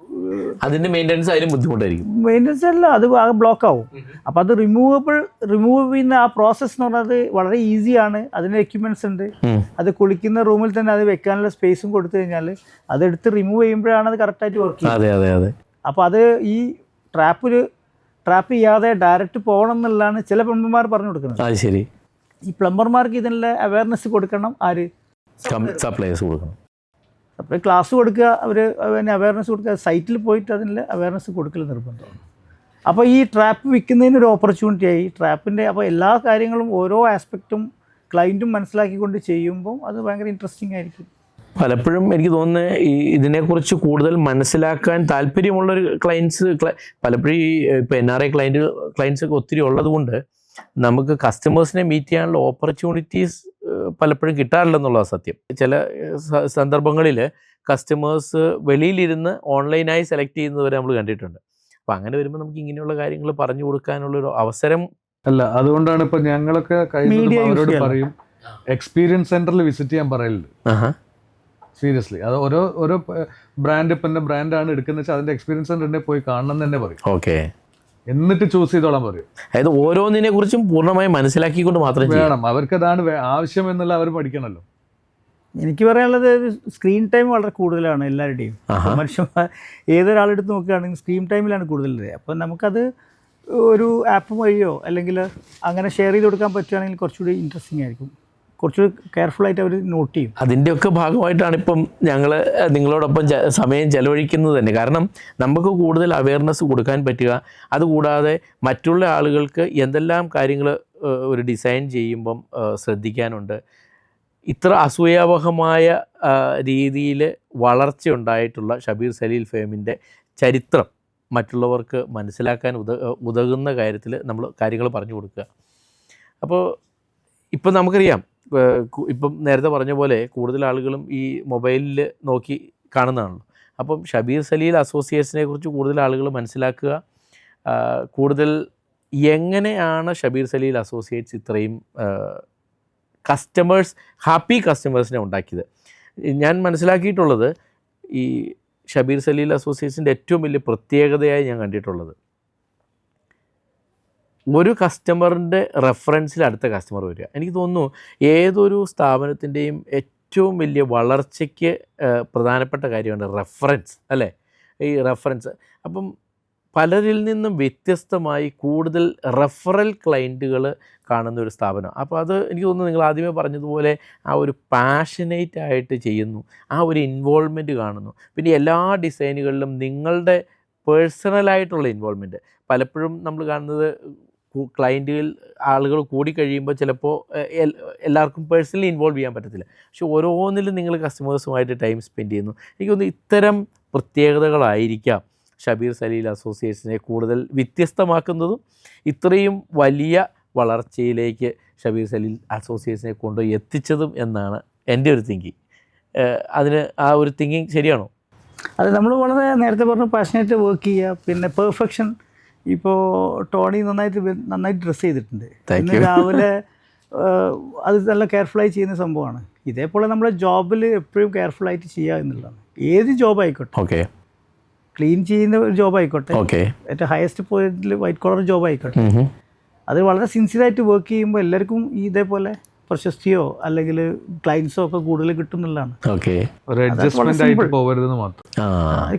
അതിന്റെ മെയിൻ്റെനൻസ് ആയാലും ബുദ്ധിമുട്ടായിരിക്കും. മെയിൻ്റെനൻസ് അല്ല, അത് ആകെ ബ്ലോക്ക് ആവും. അപ്പോൾ അത് റിമൂവ് ചെയ്യുന്ന ആ പ്രോസസ്സ് എന്ന് പറഞ്ഞത് വളരെ ഈസിയാണ്. അതിന് എക്യുപ്മെൻറ്റ്സ് ഉണ്ട്. അത് കുളിക്കുന്ന റൂമിൽ തന്നെ അത് വെക്കാനുള്ള സ്പേസും കൊടുത്തു കഴിഞ്ഞാൽ അതെടുത്ത് റിമൂവ് ചെയ്യുമ്പോഴാണ് അത് കറക്റ്റായിട്ട് വർക്ക് ചെയ്യുന്നത്. അതെ. അപ്പോൾ അത് ഈ ട്രാപ്പ് ചെയ്യാതെ ഡയറക്റ്റ് പോകണം എന്നുള്ളതാണ് ചില പെൺമാർ പറഞ്ഞു കൊടുക്കുന്നത്. ശരി. ഈ പ്ലംബർമാർക്ക് ഇതിനുള്ള അവയർനെസ് കൊടുക്കണം. ആര്? സപ്ലൈസ് കൊടുക്കണം. അപ്പോൾ ക്ലാസ് കൊടുക്കുക, അവർ അതിന് അവയർനെസ് കൊടുക്കുക, സൈറ്റിൽ പോയിട്ട് അതിനുള്ള അവയർനെസ് കൊടുക്കൽ നിർബന്ധമാണ്. അപ്പോൾ ഈ ട്രാപ്പ് വിൽക്കുന്നതിനൊരു ഓപ്പർച്യൂണിറ്റി ആയി ട്രാപ്പിൻ്റെ. അപ്പോൾ എല്ലാ കാര്യങ്ങളും ഓരോ ആസ്പെക്റ്റും ക്ലയൻറ്റും മനസ്സിലാക്കിക്കൊണ്ട് ചെയ്യുമ്പോൾ അത് ഭയങ്കര ഇൻട്രസ്റ്റിംഗ് ആയിരിക്കും. പലപ്പോഴും എനിക്ക് തോന്നുന്നത് ഈ ഇതിനെക്കുറിച്ച് കൂടുതൽ മനസ്സിലാക്കാൻ താല്പര്യമുള്ളൊരു ക്ലയൻസ് പലപ്പോഴും ഈ ഇപ്പോൾ NRI ക്ലയൻസ് ഒക്കെ ഒത്തിരി ഉള്ളത് കൊണ്ട് നമുക്ക് കസ്റ്റമേഴ്സിനെ മീറ്റ് ചെയ്യാനുള്ള ഓപ്പർച്യൂണിറ്റീസ് പലപ്പോഴും കിട്ടാറില്ലെന്നുള്ളതാണ് സത്യം. ചില സന്ദർഭങ്ങളിൽ കസ്റ്റമേഴ്സ് വെളിയിലിരുന്ന് ഓൺലൈനായി സെലക്ട് ചെയ്യുന്നവരെ നമ്മൾ കണ്ടിട്ടുണ്ട്. അപ്പം അങ്ങനെ വരുമ്പോൾ നമുക്ക് ഇങ്ങനെയുള്ള കാര്യങ്ങൾ പറഞ്ഞു കൊടുക്കാനുള്ളൊരു അവസരം അല്ല. അതുകൊണ്ടാണ് ഇപ്പൊ ഞങ്ങളൊക്കെ അവരോട് പറയും എക്സ്പീരിയൻസ് സെന്ററിൽ വിസിറ്റ് ചെയ്യാൻ പറയലുണ്ട്. സീരിയസ്ലി. അത് ഓരോ ബ്രാൻഡ് ഇപ്പം എൻ്റെ ബ്രാൻഡാണ് എടുക്കുന്നത് വെച്ചാൽ അതിന്റെ എക്സ്പീരിയൻസ് സെന്ററിനെ പോയി കാണണം എന്ന് തന്നെ പറയും. ഓക്കെ. എന്നിട്ട് ചൂസ് ചെയ്തോളാൻ പറയും. അതായത് ഓരോന്നിനെ കുറിച്ചും പൂർണ്ണമായും മനസ്സിലാക്കിക്കൊണ്ട് മാത്രം വേണം. അവർക്കതാണ് ആവശ്യം എന്നുള്ള അവർ പഠിക്കണമല്ലോ. എനിക്ക് പറയാനുള്ളത് സ്ക്രീൻ ടൈം വളരെ കൂടുതലാണ് എല്ലാവരുടെയും. മനുഷ്യന്മാർ ഏതൊരാളെടുത്ത് നോക്കുകയാണെങ്കിൽ സ്ക്രീൻ ടൈമിലാണ് കൂടുതൽ. അപ്പം നമുക്കത് ഒരു ആപ്പ് വഴിയോ അല്ലെങ്കിൽ അങ്ങനെ ഷെയർ ചെയ്ത് കൊടുക്കാൻ പറ്റുകയാണെങ്കിൽ കുറച്ചുകൂടി ഇൻട്രസ്റ്റിംഗ് ആയിരിക്കും. കുറച്ചുകൂടി കെയർഫുള്ളായിട്ട് അവർ നോട്ട് ചെയ്യും. അതിൻ്റെയൊക്കെ ഭാഗമായിട്ടാണ് ഇപ്പം ഞങ്ങൾ നിങ്ങളോടൊപ്പം സമയം ചെലവഴിക്കുന്നത് തന്നെ. കാരണം നമുക്ക് കൂടുതൽ അവയർനെസ് കൊടുക്കാൻ പറ്റുക, അതുകൂടാതെ മറ്റുള്ള ആളുകൾക്ക് എന്തെല്ലാം കാര്യങ്ങൾ ഒരു ഡിസൈൻ ചെയ്യുമ്പം ശ്രദ്ധിക്കാനുണ്ട്. ഇത്ര അസൂയാവഹമായ രീതിയിൽ വളർച്ചയുണ്ടായിട്ടുള്ള ഷബീർ സലീൽ ഫേമിൻ്റെ ചരിത്രം മറ്റുള്ളവർക്ക് മനസ്സിലാക്കാൻ ഉതകുന്ന കാര്യത്തിൽ നമ്മൾ കാര്യങ്ങൾ പറഞ്ഞു കൊടുക്കുക. അപ്പോൾ ഇപ്പം നമുക്കറിയാം, ഇപ്പം നേരത്തെ പറഞ്ഞ പോലെ കൂടുതൽ ആളുകളും ഈ മൊബൈലിൽ നോക്കി കാണുന്നതാണല്ലോ. അപ്പം ഷബീർ സലീൽ അസോസിയേറ്റ്സിനെ കുറിച്ച് കൂടുതൽ ആളുകൾ മനസ്സിലാക്കുക. കൂടുതൽ എങ്ങനെയാണ് ഷബീർ സലീൽ അസോസിയേറ്റ്സ് ഇത്രയും ഹാപ്പി കസ്റ്റമേഴ്സിനെ ഉണ്ടാക്കിയത്? ഞാൻ മനസ്സിലാക്കിയിട്ടുള്ളത് ഈ ഷബീർ സലീൽ അസോസിയേഷൻ്റെ ഏറ്റവും വലിയ പ്രത്യേകതയായി ഞാൻ കണ്ടിട്ടുള്ളത്, ഒരു കസ്റ്റമറിൻ്റെ റെഫറൻസിൽ അടുത്ത കസ്റ്റമർ വരിക. എനിക്ക് തോന്നുന്നു ഏതൊരു സ്ഥാപനത്തിൻ്റെയും ഏറ്റവും വലിയ വളർച്ചയ്ക്ക് പ്രധാനപ്പെട്ട കാര്യമാണ് റെഫറൻസ്, അല്ലേ? ഈ റെഫറൻസ്. അപ്പം പലരിൽ നിന്നും വ്യത്യസ്തമായി കൂടുതൽ റെഫറൽ ക്ലയൻറ്റുകൾ കാണുന്ന ഒരു സ്ഥാപനം. അപ്പോൾ അത് എനിക്ക് തോന്നുന്നു നിങ്ങൾ ആദ്യമേ പറഞ്ഞതുപോലെ ആ ഒരു പാഷനേറ്റ് ആയിട്ട് ചെയ്യുന്നു, ആ ഒരു ഇൻവോൾവ്മെൻറ്റ് കാണുന്നു. പിന്നെ എല്ലാ ഡിസൈനുകളിലും നിങ്ങളുടെ പേഴ്സണലായിട്ടുള്ള ഇൻവോൾവ്മെൻറ്റ്. പലപ്പോഴും നമ്മൾ കാണുന്നത് ക്ലയൻറ്റുകൾ ആളുകൾ കൂടിക്കഴിയുമ്പോൾ ചിലപ്പോൾ എല്ലാവർക്കും പേഴ്സണലി ഇൻവോൾവ് ചെയ്യാൻ പറ്റത്തില്ല. പക്ഷെ ഓരോന്നിലും നിങ്ങൾ കസ്റ്റമേഴ്സുമായിട്ട് ടൈം സ്പെൻഡ് ചെയ്യുന്നു. എനിക്ക് തോന്നുന്നു ഇത്തരം പ്രത്യേകതകളായിരിക്കാം ഷബീർ സലീൽ അസോസിയേഷനെ കൂടുതൽ വ്യത്യസ്തമാക്കുന്നതും ഇത്രയും വലിയ വളർച്ചയിലേക്ക് ഷബീർ സലീൽ അസോസിയേഷനെ കൊണ്ടുപോയി എത്തിച്ചതും എന്നാണ് എൻ്റെ ഒരു തിങ്കിങ്. അതിന് ആ ഒരു തിങ്കിങ് ശരിയാണോ? അത് നമ്മൾ വളരെ നേരത്തെ പറഞ്ഞ പാഷനേറ്റ് വർക്ക് ചെയ്യുക, പിന്നെ പെർഫെക്ഷൻ. ഇപ്പോൾ ടോണി നന്നായിട്ട് ഡ്രസ്സ് ചെയ്തിട്ടുണ്ട്. ഇന്ന് രാവിലെ അത് നല്ല കെയർഫുള്ളായി ചെയ്യുന്ന സംഭവമാണ്. ഇതേപോലെ നമ്മുടെ ജോബിൽ എപ്പോഴും കെയർഫുള്ളായിട്ട് ചെയ്യുക എന്നുള്ളതാണ്. ഏത് ജോബ് ആയിക്കോട്ടെ, ഓക്കെ, ക്ലീൻ ചെയ്യുന്ന ഒരു ജോബ് ആയിക്കോട്ടെ, ഏറ്റവും ഹയസ്റ്റ് പോയിന്റിൽ വൈറ്റ് കോളർ ജോബ് ആയിക്കോട്ടെ, അത് വളരെ സിൻസിയറായിട്ട് വർക്ക് ചെയ്യുമ്പോൾ എല്ലാവർക്കും ഇതേപോലെ പ്രശസ്തിയോ അല്ലെങ്കിൽ ക്ലയൻസോ ഒക്കെ കൂടുതൽ കിട്ടുന്നുള്ളതാണ്.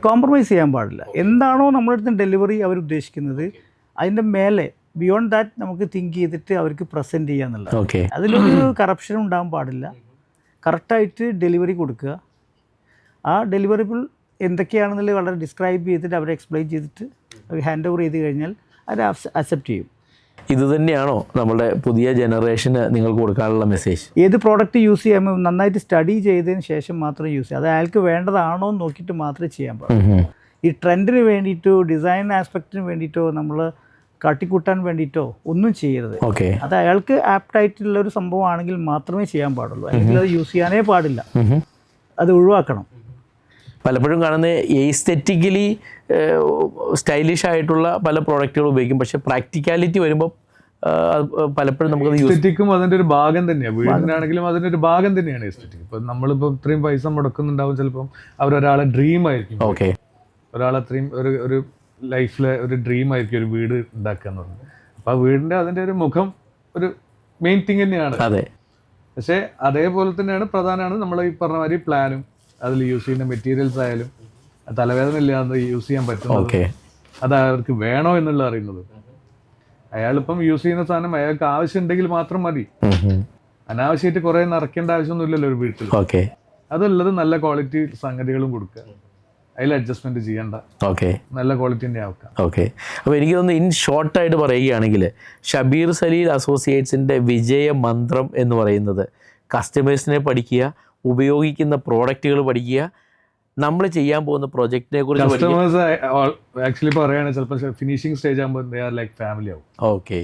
കോംപ്രമൈസ് ചെയ്യാൻ പാടില്ല. എന്താണോ നമ്മുടെ അടുത്ത് ഡെലിവറി അവർ ഉദ്ദേശിക്കുന്നത് അതിൻ്റെ മേലെ ബിയോണ്ട് ദാറ്റ് നമുക്ക് തിങ്ക് ചെയ്തിട്ട് അവർക്ക് പ്രസൻറ്റ് ചെയ്യുക എന്നുള്ളത്. അതിലൊരു കറപ്ഷനും ഉണ്ടാകാൻ പാടില്ല. കറക്റ്റായിട്ട് ഡെലിവറി കൊടുക്കുക. ആ ഡെലിവറിബിൾ എന്തൊക്കെയാണെന്നുള്ളത് വളരെ ഡിസ്ക്രൈബ് ചെയ്തിട്ട് അവരെ എക്സ്പ്ലെയിൻ ചെയ്തിട്ട് ഹാൻഡ് ഓവർ ചെയ്ത് കഴിഞ്ഞാൽ അവർ അക്സെപ്റ്റ് ചെയ്യും. ഇത് തന്നെയാണോ നമ്മുടെ പുതിയ ജനറേഷന് നിങ്ങൾക്ക് കൊടുക്കാനുള്ള മെസ്സേജ്? ഏത് പ്രോഡക്റ്റ് യൂസ് ചെയ്യുമ്പോൾ നന്നായിട്ട് സ്റ്റഡി ചെയ്തതിന് ശേഷം മാത്രം യൂസ് ചെയ്യുക. അത് അയാൾക്ക് വേണ്ടതാണോ എന്ന് നോക്കിയിട്ട് മാത്രമേ ചെയ്യാൻ പാടുള്ളൂ. ഈ ട്രെൻഡിന് വേണ്ടിയിട്ടോ ഡിസൈൻ ആസ്പെക്റ്റിന് വേണ്ടിയിട്ടോ നമ്മൾ കാട്ടിക്കൂട്ടാൻ വേണ്ടിയിട്ടോ ഒന്നും ചെയ്യരുത്. അത് അയാൾക്ക് ആപ്റ്റായിട്ടുള്ള ഒരു സംഭവമാണെങ്കിൽ മാത്രമേ ചെയ്യാൻ പാടുള്ളൂ. അല്ലെങ്കിൽ അത് യൂസ് ചെയ്യാനേ പാടില്ല. അത് ഒഴിവാക്കണം. പലപ്പോഴും കാണുന്ന എസ്തെറ്റിക്കലി സ്റ്റൈലിഷ് ആയിട്ടുള്ള പല പ്രോഡക്റ്റുകൾ ഉപയോഗിക്കും, പക്ഷേ പ്രാക്ടിക്കാലിറ്റി വരുമ്പോൾ പലപ്പോഴും നമുക്ക് എസ്തെറ്റിക്കും അതിൻ്റെ ഒരു ഭാഗം തന്നെയാണ്. വീടിനാണെങ്കിലും അതിൻ്റെ ഒരു ഭാഗം തന്നെയാണ് എസ്തെറ്റിക്. ഇപ്പം നമ്മളിപ്പോൾ ഇത്രയും പൈസ മുടക്കുന്നുണ്ടാവും, ചിലപ്പം അവരൊരാളെ ഡ്രീം ആയിരിക്കും. ഓക്കെ, ഒരാളത്രയും ഒരു ലൈഫിലെ ഒരു ഡ്രീം ആയിരിക്കും ഒരു വീട് ഉണ്ടാക്കുക എന്ന് പറഞ്ഞത്. അപ്പോൾ ആ വീടിൻ്റെ അതിൻ്റെ ഒരു മുഖം ഒരു മെയിൻ തിങ് തന്നെയാണ്. അതെ. പക്ഷേ അതേപോലെ തന്നെയാണ് പ്രധാനമാണ് നമ്മൾ ഈ പറഞ്ഞ മാതിരി പ്ലാനും അതിൽ യൂസ് ചെയ്യുന്ന മെറ്റീരിയൽസ് ആയാലും തലവേദന ഇല്ലാതെ യൂസ് ചെയ്യാൻ പറ്റും. അത് അവർക്ക് വേണോ എന്നുള്ള അറിയുന്നത്. അയാളിപ്പം യൂസ് ചെയ്യുന്ന സാധനം അയാൾക്ക് ആവശ്യം ഉണ്ടെങ്കിൽ മാത്രം മതി. അനാവശ്യമായിട്ട് കുറെ നിറയ്ക്കേണ്ട ആവശ്യമൊന്നുമില്ലല്ലോ ഒരു വീട്ടിൽ. ഓക്കെ. അതുള്ളത് നല്ല ക്വാളിറ്റി സംഗതികളും കൊടുക്കുക, അതിൽ അഡ്ജസ്റ്റ്മെന്റ് ചെയ്യണ്ട, ഓക്കെ, നല്ല ക്വാളിറ്റി തന്നെ ആക്കാം. ഓക്കെ. അപ്പോൾ എനിക്ക് തോന്നുന്നു ഇൻ ഷോർട്ടായിട്ട് പറയുകയാണെങ്കിൽ ഷബീർ സലീൽ അസോസിയേറ്റ്സിൻ്റെ വിജയ മന്ത്രം എന്ന് പറയുന്നത് കസ്റ്റമേഴ്സിനെ പഠിക്കുക, ഉപയോഗിക്കുന്ന പ്രോഡക്റ്റുകൾ പഠിക്കുക, നമ്മൾ ചെയ്യാൻ പോകുന്ന പ്രോജക്റ്റിനെ കുറിച്ച് കസ്റ്റമേഴ്സ് ആക്ച്വലി പറയുകയാണെങ്കിൽ ചിലപ്പോൾ ഫിനിഷിംഗ് സ്റ്റേജ് ആകുമ്പോൾ ദേ ആർ ലൈക്ക് ഫാമിലി ആവും. ഓക്കെ.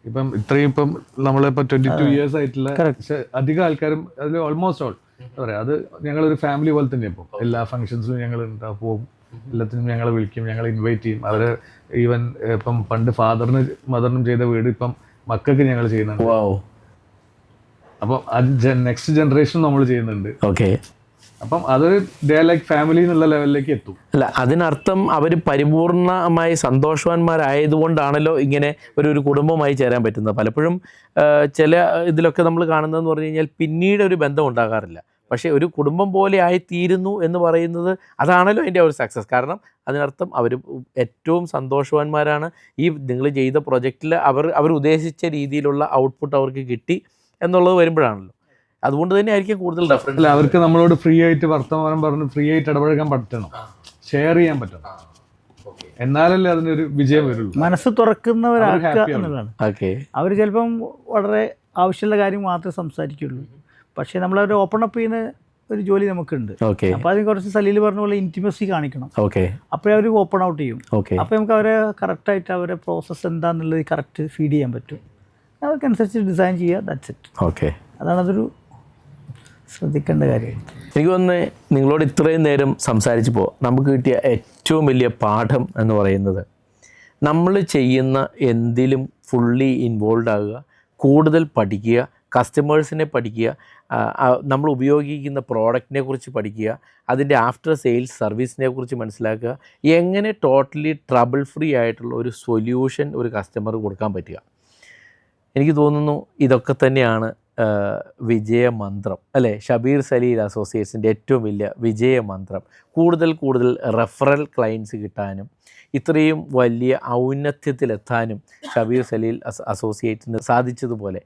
ഇപ്പം നമ്മളിപ്പോൾ 22 years ആയിട്ടുള്ള അധികം ആൾക്കാരും അതിൽ ഓൾമോസ്റ്റ് ഓൾ എന്താ പറയുക, അത് ഞങ്ങളൊരു ഫാമിലി പോലെ തന്നെ. ഇപ്പം എല്ലാ ഫംഗ്ഷൻസിലും ഞങ്ങൾ പോകും, എല്ലാത്തിനും ഞങ്ങൾ വിളിക്കും, ഞങ്ങൾ ഇൻവൈറ്റ് ചെയ്യും. അവരെ ഈവൻ ഇപ്പം പണ്ട് മദറിനും ചെയ്ത വീട് ഇപ്പം മക്കൾക്ക് ഞങ്ങൾ ചെയ്യുന്നുണ്ട്. അപ്പം അത് നെക്സ്റ്റ് ജനറേഷൻ നമ്മൾ ചെയ്യുന്നുണ്ട്. ഓക്കെ. അപ്പം അതൊരു ഡേ ലൈക്ക് ഫാമിലി എന്നുള്ള ലെവലിലേക്ക് എത്തും. അല്ല, അതിനർത്ഥം അവർ പരിപൂർണമായി സന്തോഷവാന്മാരായതുകൊണ്ടാണല്ലോ ഇങ്ങനെ ഒരു കുടുംബമായി ചേരാൻ പറ്റുന്നത്. പലപ്പോഴും ചില ഇതിലൊക്കെ നമ്മൾ കാണുന്നതെന്ന് പറഞ്ഞു കഴിഞ്ഞാൽ പിന്നീട് ഒരു ബന്ധം ഉണ്ടാകാറില്ല. പക്ഷേ ഒരു കുടുംബം പോലെ ആയിത്തീരുന്നു എന്ന് പറയുന്നത് അതാണല്ലോ അതിൻ്റെ ഒരു സക്സസ്. കാരണം അതിനർത്ഥം അവർ ഏറ്റവും സന്തോഷവാന്മാരാണ്. ഈ നിങ്ങൾ ചെയ്ത പ്രൊജക്റ്റിൽ അവർ ഉദ്ദേശിച്ച രീതിയിലുള്ള ഔട്ട്പുട്ട് അവർക്ക് കിട്ടി എന്നുള്ളത് വരുമ്പോഴാണല്ലോ. അതുകൊണ്ട് തന്നെ ആയിരിക്കും കൂടുതൽ ഡിഫറൻസ്. അല്ല, അവർക്ക് നമ്മളോട് ഫ്രീ ആയിട്ട് വർത്തമാനം പറഞ്ഞ് ഫ്രീ ആയിട്ട് ഇടപഴകാൻ പറ്റണം, ഷെയർ ചെയ്യാൻ പറ്റണം, എന്നാലല്ലേ അതിനൊരു വിജയം വരുള്ളൂ. മനസ്സ് തുറക്കുന്നവരാക്കുക എന്നുള്ളതാണ്. ഓക്കെ. അവർ ചിലപ്പം വളരെ ആവശ്യമുള്ള കാര്യം മാത്രമേ സംസാരിക്കുള്ളൂ. പക്ഷേ നമ്മളവർ ഓപ്പൺ അപ്പ് ചെയ്യുന്ന ഒരു ജോലി നമുക്കുണ്ട്. ഓക്കെ. അപ്പോൾ അതിന് കുറച്ച് സലീൽ പറഞ്ഞ പോലെ ഇൻറ്റിമസി കാണിക്കണം. ഓക്കെ. അപ്പോഴേ അവർ ഓപ്പൺ ഔട്ട് ചെയ്യും. ഓക്കെ. അപ്പോൾ നമുക്ക് അവരെ കറക്റ്റായിട്ട് അവരെ പ്രോസസ്സ് എന്താണെന്നുള്ളത് കറക്റ്റ് ഫീഡ് ചെയ്യാൻ പറ്റും. അവർക്കനുസരിച്ച് ഡിസൈൻ ചെയ്യുക, ദാറ്റ്സ് ഇറ്റ്. ഓക്കെ. അതാണതൊരു ശ്രദ്ധിക്കേണ്ട കാര്യം. എനിക്ക് തോന്നുന്നത് നിങ്ങളോട് ഇത്രയും നേരം സംസാരിച്ചപ്പോൾ നമുക്ക് കിട്ടിയ ഏറ്റവും വലിയ പാഠം എന്ന് പറയുന്നത് നമ്മൾ ചെയ്യുന്ന എന്തിലും ഫുള്ളി ഇൻവോൾവ് ആകുക, കൂടുതൽ പഠിക്കുക, കസ്റ്റമേഴ്സിനെ പഠിക്കുക, നമ്മൾ ഉപയോഗിക്കുന്ന പ്രോഡക്റ്റിനെ കുറിച്ച് പഠിക്കുക, അതിൻ്റെ ആഫ്റ്റർ സെയിൽസ് സർവീസിനെ കുറിച്ച് മനസ്സിലാക്കുക, എങ്ങനെ ടോട്ടലി ട്രബിൾ ഫ്രീ ആയിട്ടുള്ള ഒരു സൊല്യൂഷൻ ഒരു കസ്റ്റമർ കൊടുക്കാൻ പറ്റുക. എനിക്ക് തോന്നുന്നു ഇതൊക്കെ തന്നെയാണ് വിജയമന്ത്രം അല്ലേ? ഷബീർ സലീൽ അസോസിയേറ്റ്സിൻ്റെ ഏറ്റവും വലിയ വിജയമന്ത്രം. കൂടുതൽ റെഫറൽ ക്ലയൻസ് കിട്ടാനും ഇത്രയും വലിയ ഔന്നത്യത്തിലെത്താനും ഷബീർ സലീൽ അസോസിയേറ്റ്സിന് സാധിച്ചതുപോലെ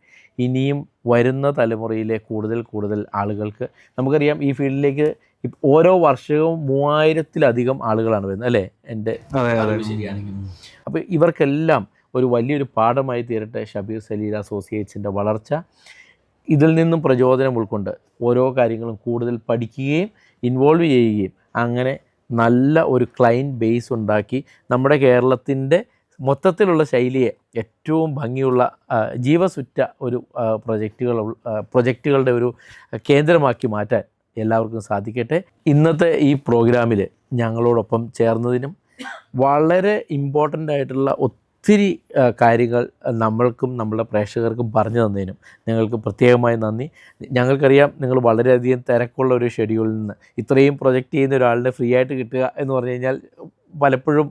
ഇനിയും വരുന്ന തലമുറയിലെ കൂടുതൽ ആളുകൾക്ക്, നമുക്കറിയാം ഈ ഫീൽഡിലേക്ക് ഓരോ വർഷവും 3000-ലധികം ആളുകളാണ് വരുന്നത് അല്ലേ? എൻ്റെ ശരിയാണെങ്കിൽ. അപ്പോൾ ഇവർക്കെല്ലാം ഒരു വലിയൊരു പാഠമായി തീരട്ടെ ഷബീർ സലീൽ അസോസിയേറ്റ്സിൻ്റെ വളർച്ച. ഇതിൽ നിന്നും പ്രചോദനം ഉൾക്കൊണ്ട് ഓരോ കാര്യങ്ങളും കൂടുതൽ പഠിക്കുകയും ഇൻവോൾവ് ചെയ്യുകയും അങ്ങനെ നല്ല ഒരു ക്ലയൻറ്റ് ബേസ് ഉണ്ടാക്കി നമ്മുടെ കേരളത്തിൻ്റെ മൊത്തത്തിലുള്ള ശൈലിയെ ഏറ്റവും ഭംഗിയുള്ള ജീവസുറ്റ ഒരു പ്രൊജക്റ്റുകളുടെ ഒരു കേന്ദ്രമാക്കി മാറ്റാൻ എല്ലാവർക്കും സാധിക്കട്ടെ. ഇന്നത്തെ ഈ പ്രോഗ്രാമിൽ ഞങ്ങളോടൊപ്പം ചേർന്നതിനും വളരെ ഇമ്പോർട്ടൻ്റ് ആയിട്ടുള്ള ഒത്തിരി കാര്യങ്ങൾ നമ്മൾക്കും നമ്മളുടെ പ്രേക്ഷകർക്കും പറഞ്ഞു തന്നതിനും നിങ്ങൾക്ക് പ്രത്യേകമായി നന്ദി. ഞങ്ങൾക്കറിയാം നിങ്ങൾ വളരെയധികം തിരക്കുള്ള ഒരു ഷെഡ്യൂളിൽ നിന്ന് ഇത്രയും പ്രൊജക്റ്റ് ചെയ്യുന്ന ഒരാളിനെ ഫ്രീ ആയിട്ട് കിട്ടുക എന്ന് പറഞ്ഞു കഴിഞ്ഞാൽ പലപ്പോഴും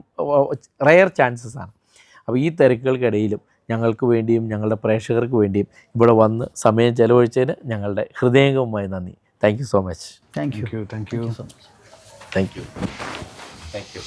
റെയർ ചാൻസസ് ആണ്. അപ്പോൾ ഈ തിരക്കുകൾക്കിടയിലും ഞങ്ങൾക്ക് വേണ്ടിയും ഞങ്ങളുടെ പ്രേക്ഷകർക്ക് വേണ്ടിയും ഇവിടെ വന്ന് സമയം ചെലവഴിച്ചതിന് ഞങ്ങളുടെ ഹൃദയംഗമമായി നന്ദി. Thank you so much. Thank you thank you so much. Thank you.